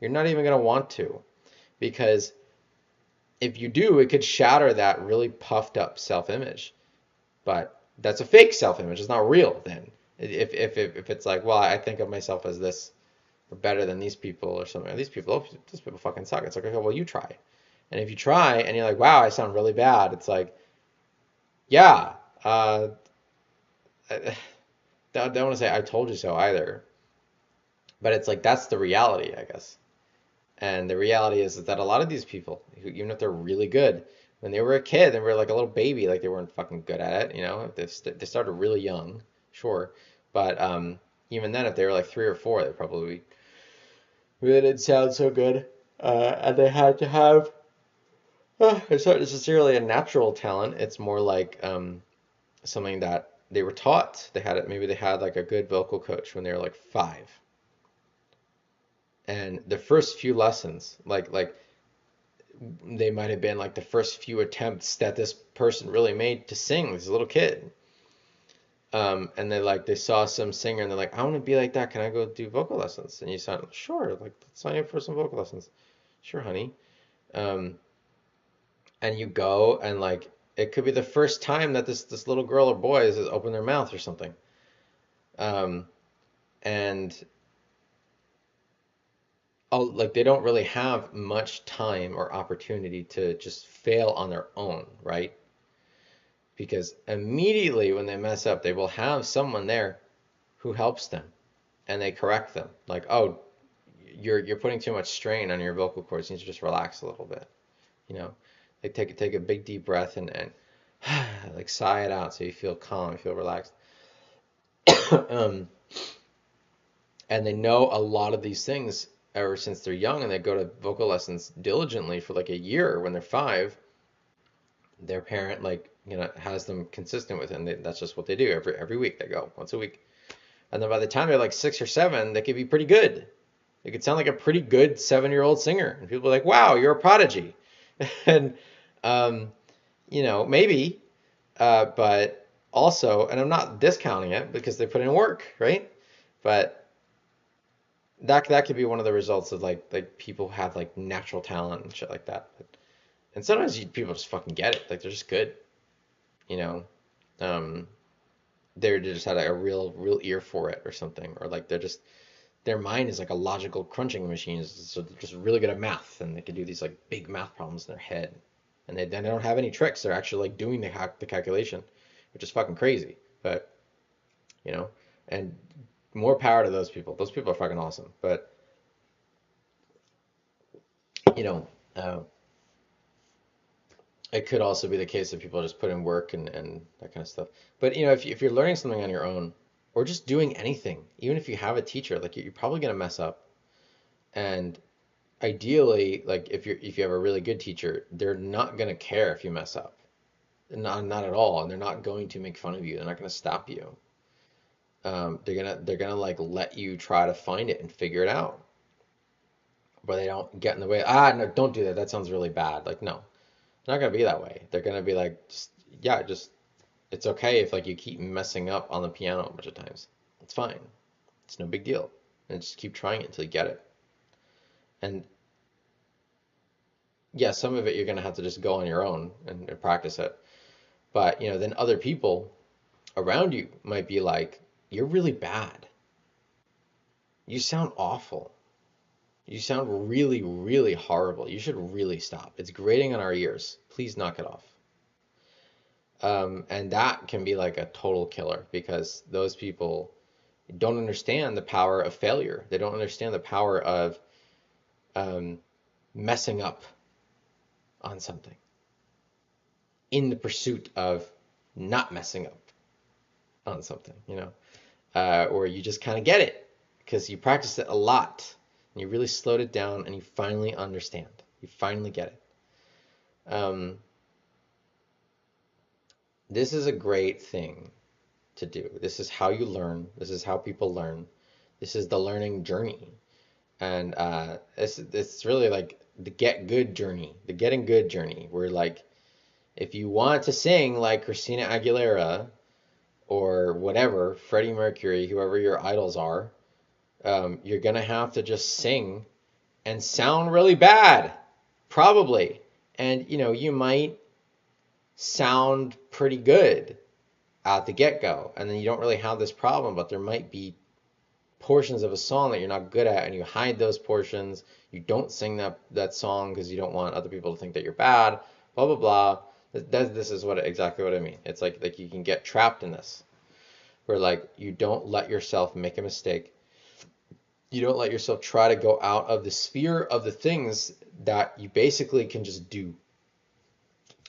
You're not even going to want to, because if you do, it could shatter that really puffed up self-image. But that's a fake self-image. It's not real then. If it's like, well, I think of myself as this, or better than these people or something. These people fucking suck. It's like, okay, well, you try. And if you try and you're like, wow, I sound really bad, it's like, yeah, I don't want to say I told you so either, but it's like that's the reality, I guess. And the reality is that a lot of these people, even if they're really good, when they were a kid, they were like a little baby, like they weren't fucking good at it, you know. They started really young, sure, but even then, if they were like 3 or 4, they probably really didn't sound so good, and they had to have. It's not necessarily a natural talent. It's more like something that they were taught. Maybe they had like a good vocal coach when they were like 5, and the first few lessons, like they might have been like the first few attempts that this person really made to sing, this little kid. And they saw some singer and they're like, I want to be like that. Can I go do vocal lessons? And you sound, sure, like let's sign you up for some vocal lessons. Sure, honey. Um, and you go and like it could be the first time that this little girl or boy has opened their mouth or something. Um, and like they don't really have much time or opportunity to just fail on their own, right? Because immediately when they mess up, they will have someone there who helps them and they correct them. Like, oh, you're putting too much strain on your vocal cords. You need to just relax a little bit. You know, like take a big deep breath and like sigh it out so you feel calm, you feel relaxed. um, and they know a lot of these things ever since they're young, and they go to vocal lessons diligently for like a year when they're 5. Their parent has them consistent with it, and that's just what they do every week. They go once a week, and then by the time they're like 6 or 7, they could be pretty good. They could sound like a pretty good 7-year-old singer, and people are like, "Wow, you're a prodigy," and um, maybe, but also, and I'm not discounting it because they put in work, right? But that could be one of the results of like people have like natural talent and shit like that. And sometimes people just fucking get it, like they're just good, you know. Um, they just had like, a real ear for it or something, or like their mind is like a logical crunching machine, so they're just really good at math and they can do these like big math problems in their head, and they don't have any tricks. They're actually like doing the calculation, which is fucking crazy. But you know, and more power to those people. Those people are fucking awesome. But you know, it could also be the case that people just put in work and that kind of stuff. But if you're learning something on your own or just doing anything, even if you have a teacher, like you're probably gonna mess up. And ideally, like if you have a really good teacher, they're not gonna care if you mess up. Not at all, and they're not going to make fun of you. They're not gonna stop you. They're gonna like let you try to find it and figure it out, but they don't get in the way. No, don't do that. That sounds really bad. Like no, it's not gonna be that way. They're gonna be like, just it's okay if like you keep messing up on the piano a bunch of times. It's fine. It's no big deal. And just keep trying it until you get it. And yeah, some of it you're gonna have to just go on your own and practice it. But then other people around you might be like, you're really bad. You sound awful. You sound really, really horrible. You should really stop. It's grating on our ears. Please knock it off. And that can be like a total killer because those people don't understand the power of failure. They don't understand the power of messing up on something in the pursuit of not messing up on something, or you just kind of get it because you practiced it a lot and you really slowed it down and you finally understand. You finally get it. This is a great thing to do. This is how you learn. This is how people learn. This is the learning journey. And it's really like the get good journey, the getting good journey, where like if you want to sing like Christina Aguilera or whatever, Freddie Mercury, whoever your idols are, you're gonna have to just sing and sound really bad, probably. And you might sound pretty good at the get-go, and then you don't really have this problem, but there might be portions of a song that you're not good at, and you hide those portions. You don't sing that song because you don't want other people to think that you're bad. Blah blah blah. This is exactly what I mean. It's like you can get trapped in this, where like you don't let yourself make a mistake. You don't let yourself try to go out of the sphere of the things that you basically can just do.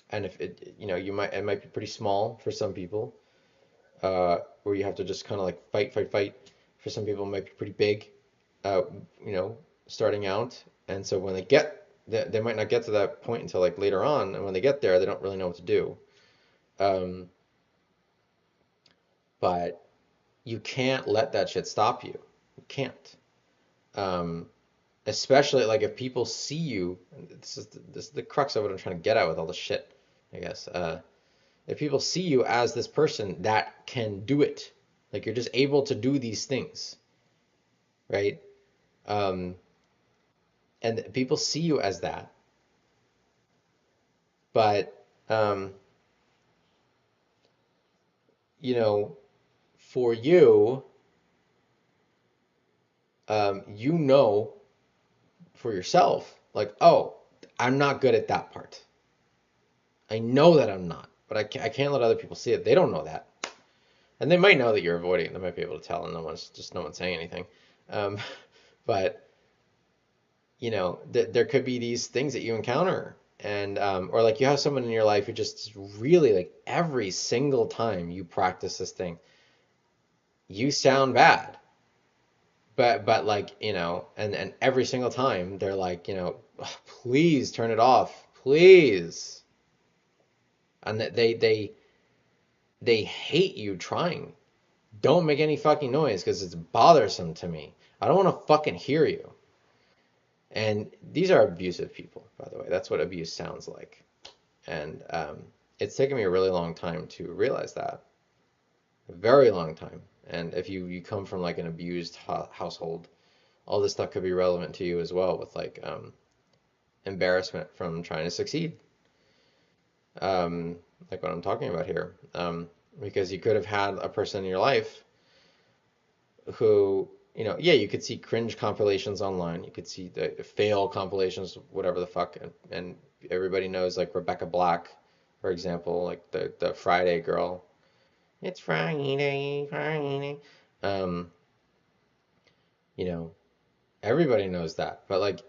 And if it might be pretty small for some people, where you have to just kind of like fight. For some people, it might be pretty big, uh, starting out. And so when they might not get to that point until like later on. And when they get there, they don't really know what to do. Um, but you can't let that shit stop you. You can't. Um, Especially like if people see you, and this is the crux of what I'm trying to get at with all the shit, I guess. If people see you as this person that can do it, like you're just able to do these things, right? Um, and people see you as that, but you know, for you, you know for yourself, like, oh, I'm not good at that part. I know that I'm not, but I can't let other people see it. They don't know that. And they might know that you're avoiding it. They might be able to tell, and no one's saying anything. Um, but there could be these things that you encounter, and or like you have someone in your life who just really like every single time you practice this thing, you sound bad. But like and every single time they're like "Ugh, please turn it off, please," and they hate you trying. Don't make any fucking noise because it's bothersome to me. I don't want to fucking hear you. And these are abusive people, by the way. That's what abuse sounds like. And it's taken me a really long time to realize that. A very long time. And if you come from like an abused household, all this stuff could be relevant to you as well, with like embarrassment from trying to succeed. Like what I'm talking about here. Because you could have had a person in your life who, yeah, you could see cringe compilations online. You could see the fail compilations, whatever the fuck. And everybody knows like Rebecca Black, for example, like the Friday girl. It's Friday, Friday. Um, you know, everybody knows that. But like,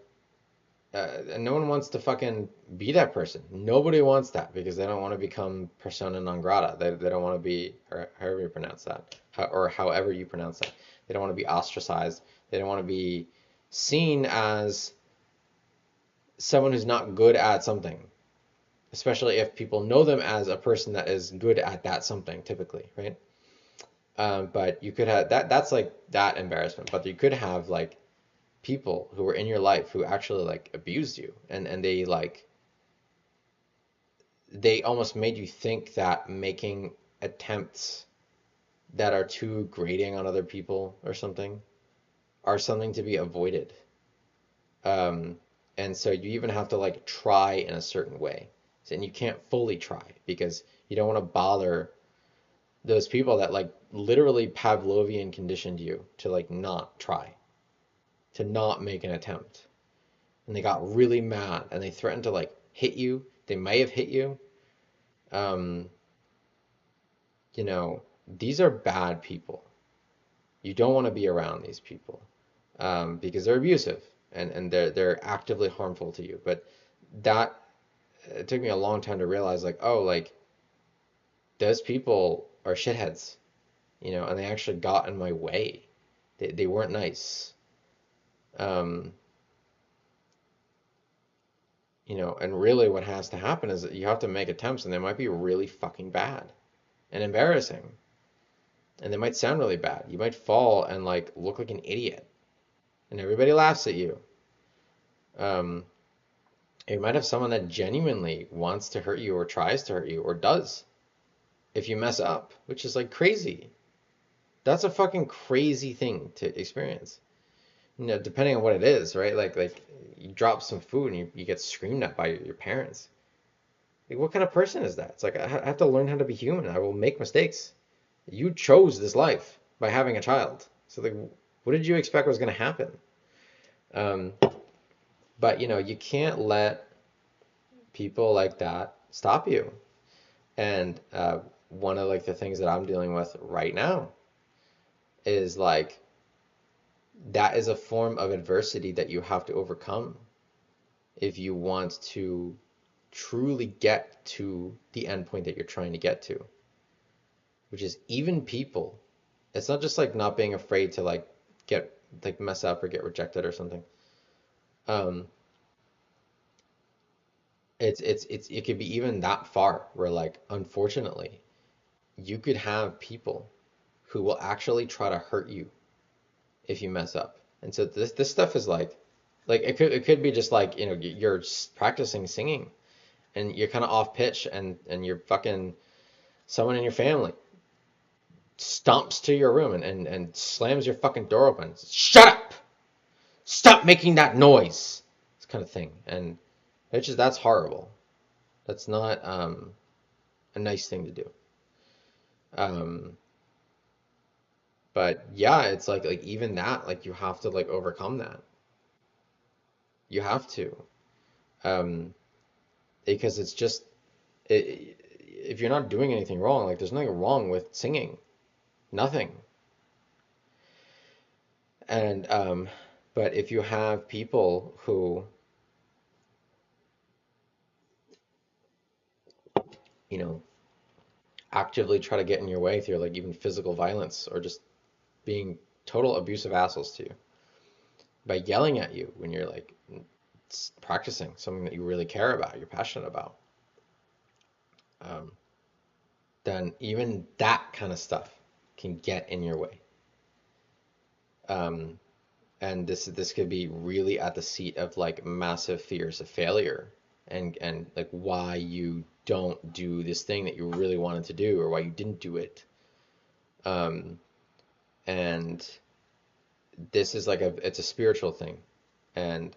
and no one wants to fucking be that person. Nobody wants that because they don't want to become persona non grata. They don't want to be, or however you pronounce that, or however you pronounce that. They don't want to be ostracized. They don't want to be seen as someone who's not good at something, especially if people know them as a person that is good at that something, typically, right? But you could have that's like that embarrassment. But you could have like people who were in your life who actually like abused you, and they almost made you think that making attempts that are too grating on other people or something are something to be avoided. Um, and so you even have to like try in a certain way. And you can't fully try because you don't want to bother those people that like literally Pavlovian conditioned you to like not try, to not make an attempt. And they got really mad and they threatened to like hit you. They may have hit you. Um, these are bad people. You don't want to be around these people because they're abusive and they're actively harmful to you. But that it took me a long time to realize like, oh, like those people are shitheads, and they actually got in my way. They weren't nice. Um, and really what has to happen is that you have to make attempts and they might be really fucking bad and embarrassing. and they might sound really bad. You might fall and like look like an idiot, and everybody laughs at you. Um, you might have someone that genuinely wants to hurt you or tries to hurt you or does if you mess up, which is like crazy. That's a fucking crazy thing to experience. Depending on what it is, right? Like you drop some food and you get screamed at by your parents. Like, what kind of person is that? It's like I have to learn how to be human. I will make mistakes. You chose this life by having a child. So like, what did you expect was going to happen? Um, but you can't let people like that stop you. And one of like the things that I'm dealing with right now is like that is a form of adversity that you have to overcome if you want to truly get to the end point that you're trying to get to, which is even people. It's not just like not being afraid to like get like mess up or get rejected or something. Um, it could be even that far where like unfortunately you could have people who will actually try to hurt you if you mess up. And so this stuff is like it could be just like you're practicing singing and you're kind of off pitch and you're fucking someone in your family stomps to your room and slams your fucking door open. Shut up! Stop making that noise! This kind of thing. And that's horrible. That's not a nice thing to do. Um, but yeah, it's like even that, like you have to like overcome that. You have to. Um, because it's just if you're not doing anything wrong, like there's nothing wrong with singing. Nothing. And but if you have people who, you know, actively try to get in your way through like even physical violence or just being total abusive assholes to you by yelling at you when you're like practicing something that you really care about, you're passionate about, um, then even that kind of stuff can get in your way. Um, and this could be really at the seat of like massive fears of failure and like why you don't do this thing that you really wanted to do or why you didn't do it. Um, and this is like it's a spiritual thing. And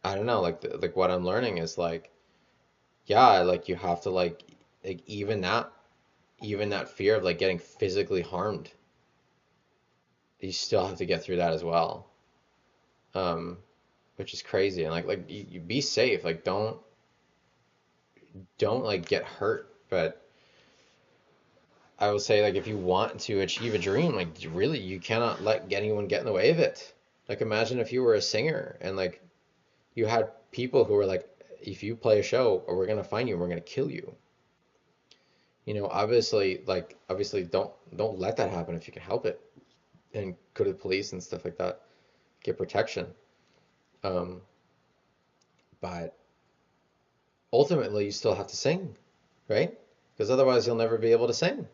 I don't know, like what I'm learning is like, yeah, like you have to like even that fear of like getting physically harmed, you still have to get through that as well. Um, which is crazy. And like you be safe. Like don't like get hurt. But I would say like if you want to achieve a dream, like really you cannot let anyone get in the way of it. Like imagine if you were a singer and like you had people who were like, if you play a show, or we're gonna find you and we're gonna kill you. Obviously don't let that happen if you can help it, and go to the police and stuff like that, get protection. Um, but ultimately, you still have to sing, right? Because otherwise, you'll never be able to sing.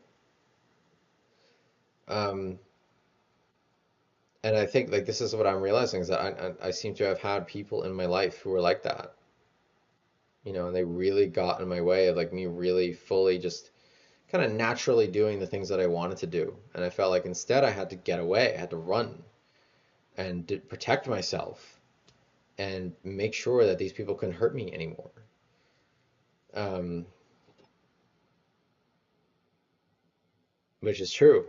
Um, and I think like this is what I'm realizing is that I seem to have had people in my life who were like that, and they really got in my way of like me really fully just kind of naturally doing the things that I wanted to do. And I felt like instead I had to get away, I had to run and protect myself and make sure that these people couldn't hurt me anymore. Um, which is true.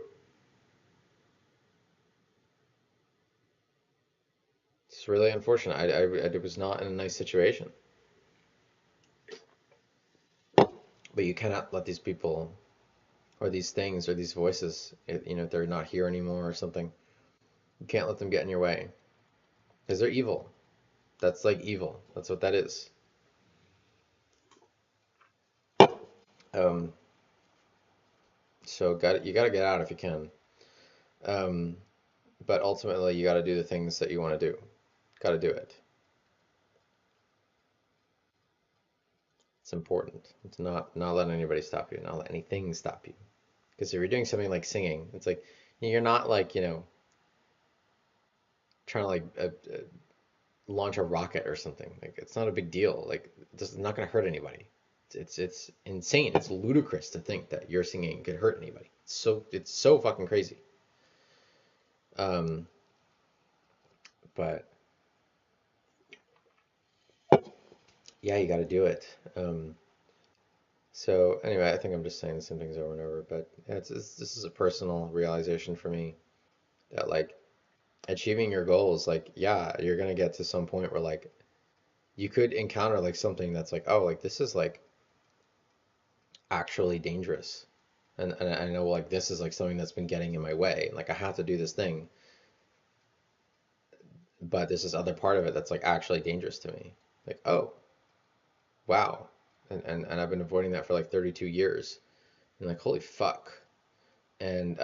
It's really unfortunate. I was not in a nice situation. But you cannot let these people or these things or these voices, if they're not here anymore or something, you can't let them get in your way because they're evil. That's like evil. That's what that is. Um, so you got to get out if you can. Um, but ultimately, you got to do the things that you want to do. Got to do it. It's important. It's not let anybody stop you. Not let anything stop you. Because if you're doing something like singing, it's like you're not like, trying to like launch a rocket or something. Like it's not a big deal. Like it's not gonna hurt anybody. It's insane. It's ludicrous to think that your singing could hurt anybody. It's so fucking crazy. Um, but yeah, you got to do it. So anyway, I think I'm just saying the same things over and over. But yeah, this is a personal realization for me that like achieving your goals, like yeah, you're gonna get to some point where like you could encounter like something that's like, oh, like this is like actually dangerous. And I know like this is like something that's been getting in my way. Like I have to do this thing, but there's this other part of it that's like actually dangerous to me. Like, oh, wow. And I've been avoiding that for like 32 years. And like, holy fuck. And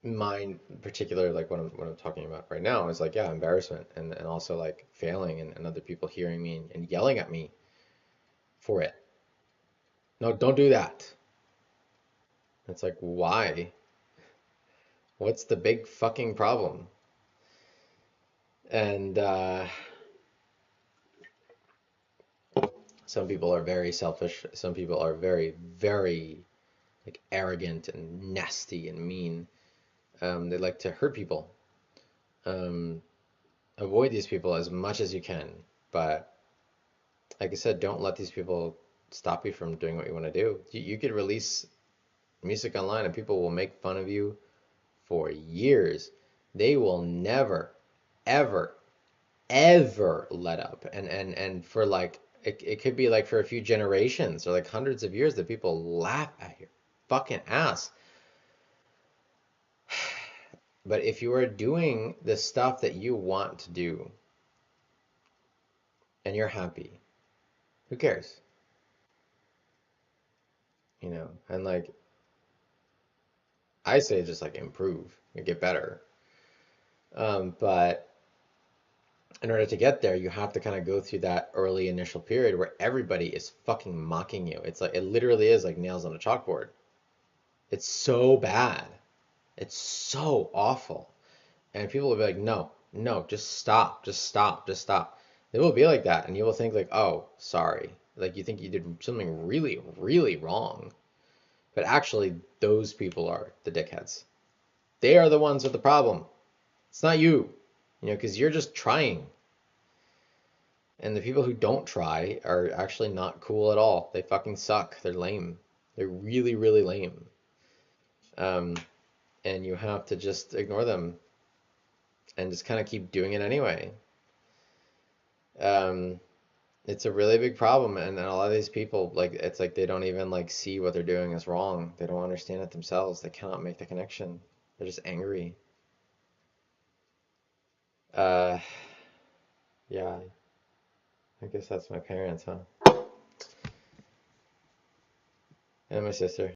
mine particular, like what I'm talking about right now is like, yeah, embarrassment and also like failing and other people hearing me and yelling at me for it. No, don't do that. It's like, why? What's the big fucking problem? And some people are very selfish. Some people are very, very like arrogant and nasty and mean. They like to hurt people. Um, Avoid these people as much as you can. But like I said, don't let these people stop you from doing what you want to do. You could release music online and people will make fun of you for years. They will never, ever, ever let up. And for like it could be like for a few generations or like hundreds of years that people laugh at your fucking ass. But if you are doing the stuff that you want to do and you're happy, who cares? And like I say just like improve and get better. But in order to get there, you have to kind of go through that early initial period where everybody is fucking mocking you. It's like it literally is like nails on a chalkboard. It's so bad. It's so awful. And people will be like, no, no, just stop, just stop, just stop. They will be like that, and you will think like, oh, sorry. Like you think you did something really, really wrong. But actually, those people are the dickheads. They are the ones with the problem. It's not you, because you're just trying. And the people who don't try are actually not cool at all. They fucking suck. They're lame. They're really, really lame. Um, and you have to just ignore them and just kind of keep doing it anyway. Um, it's a really big problem, and a lot of these people, like, it's like they don't even like see what they're doing is wrong. They don't understand it themselves. They cannot make the connection. They're just angry. Uh, yeah, I guess that's my parents, huh? And my sister.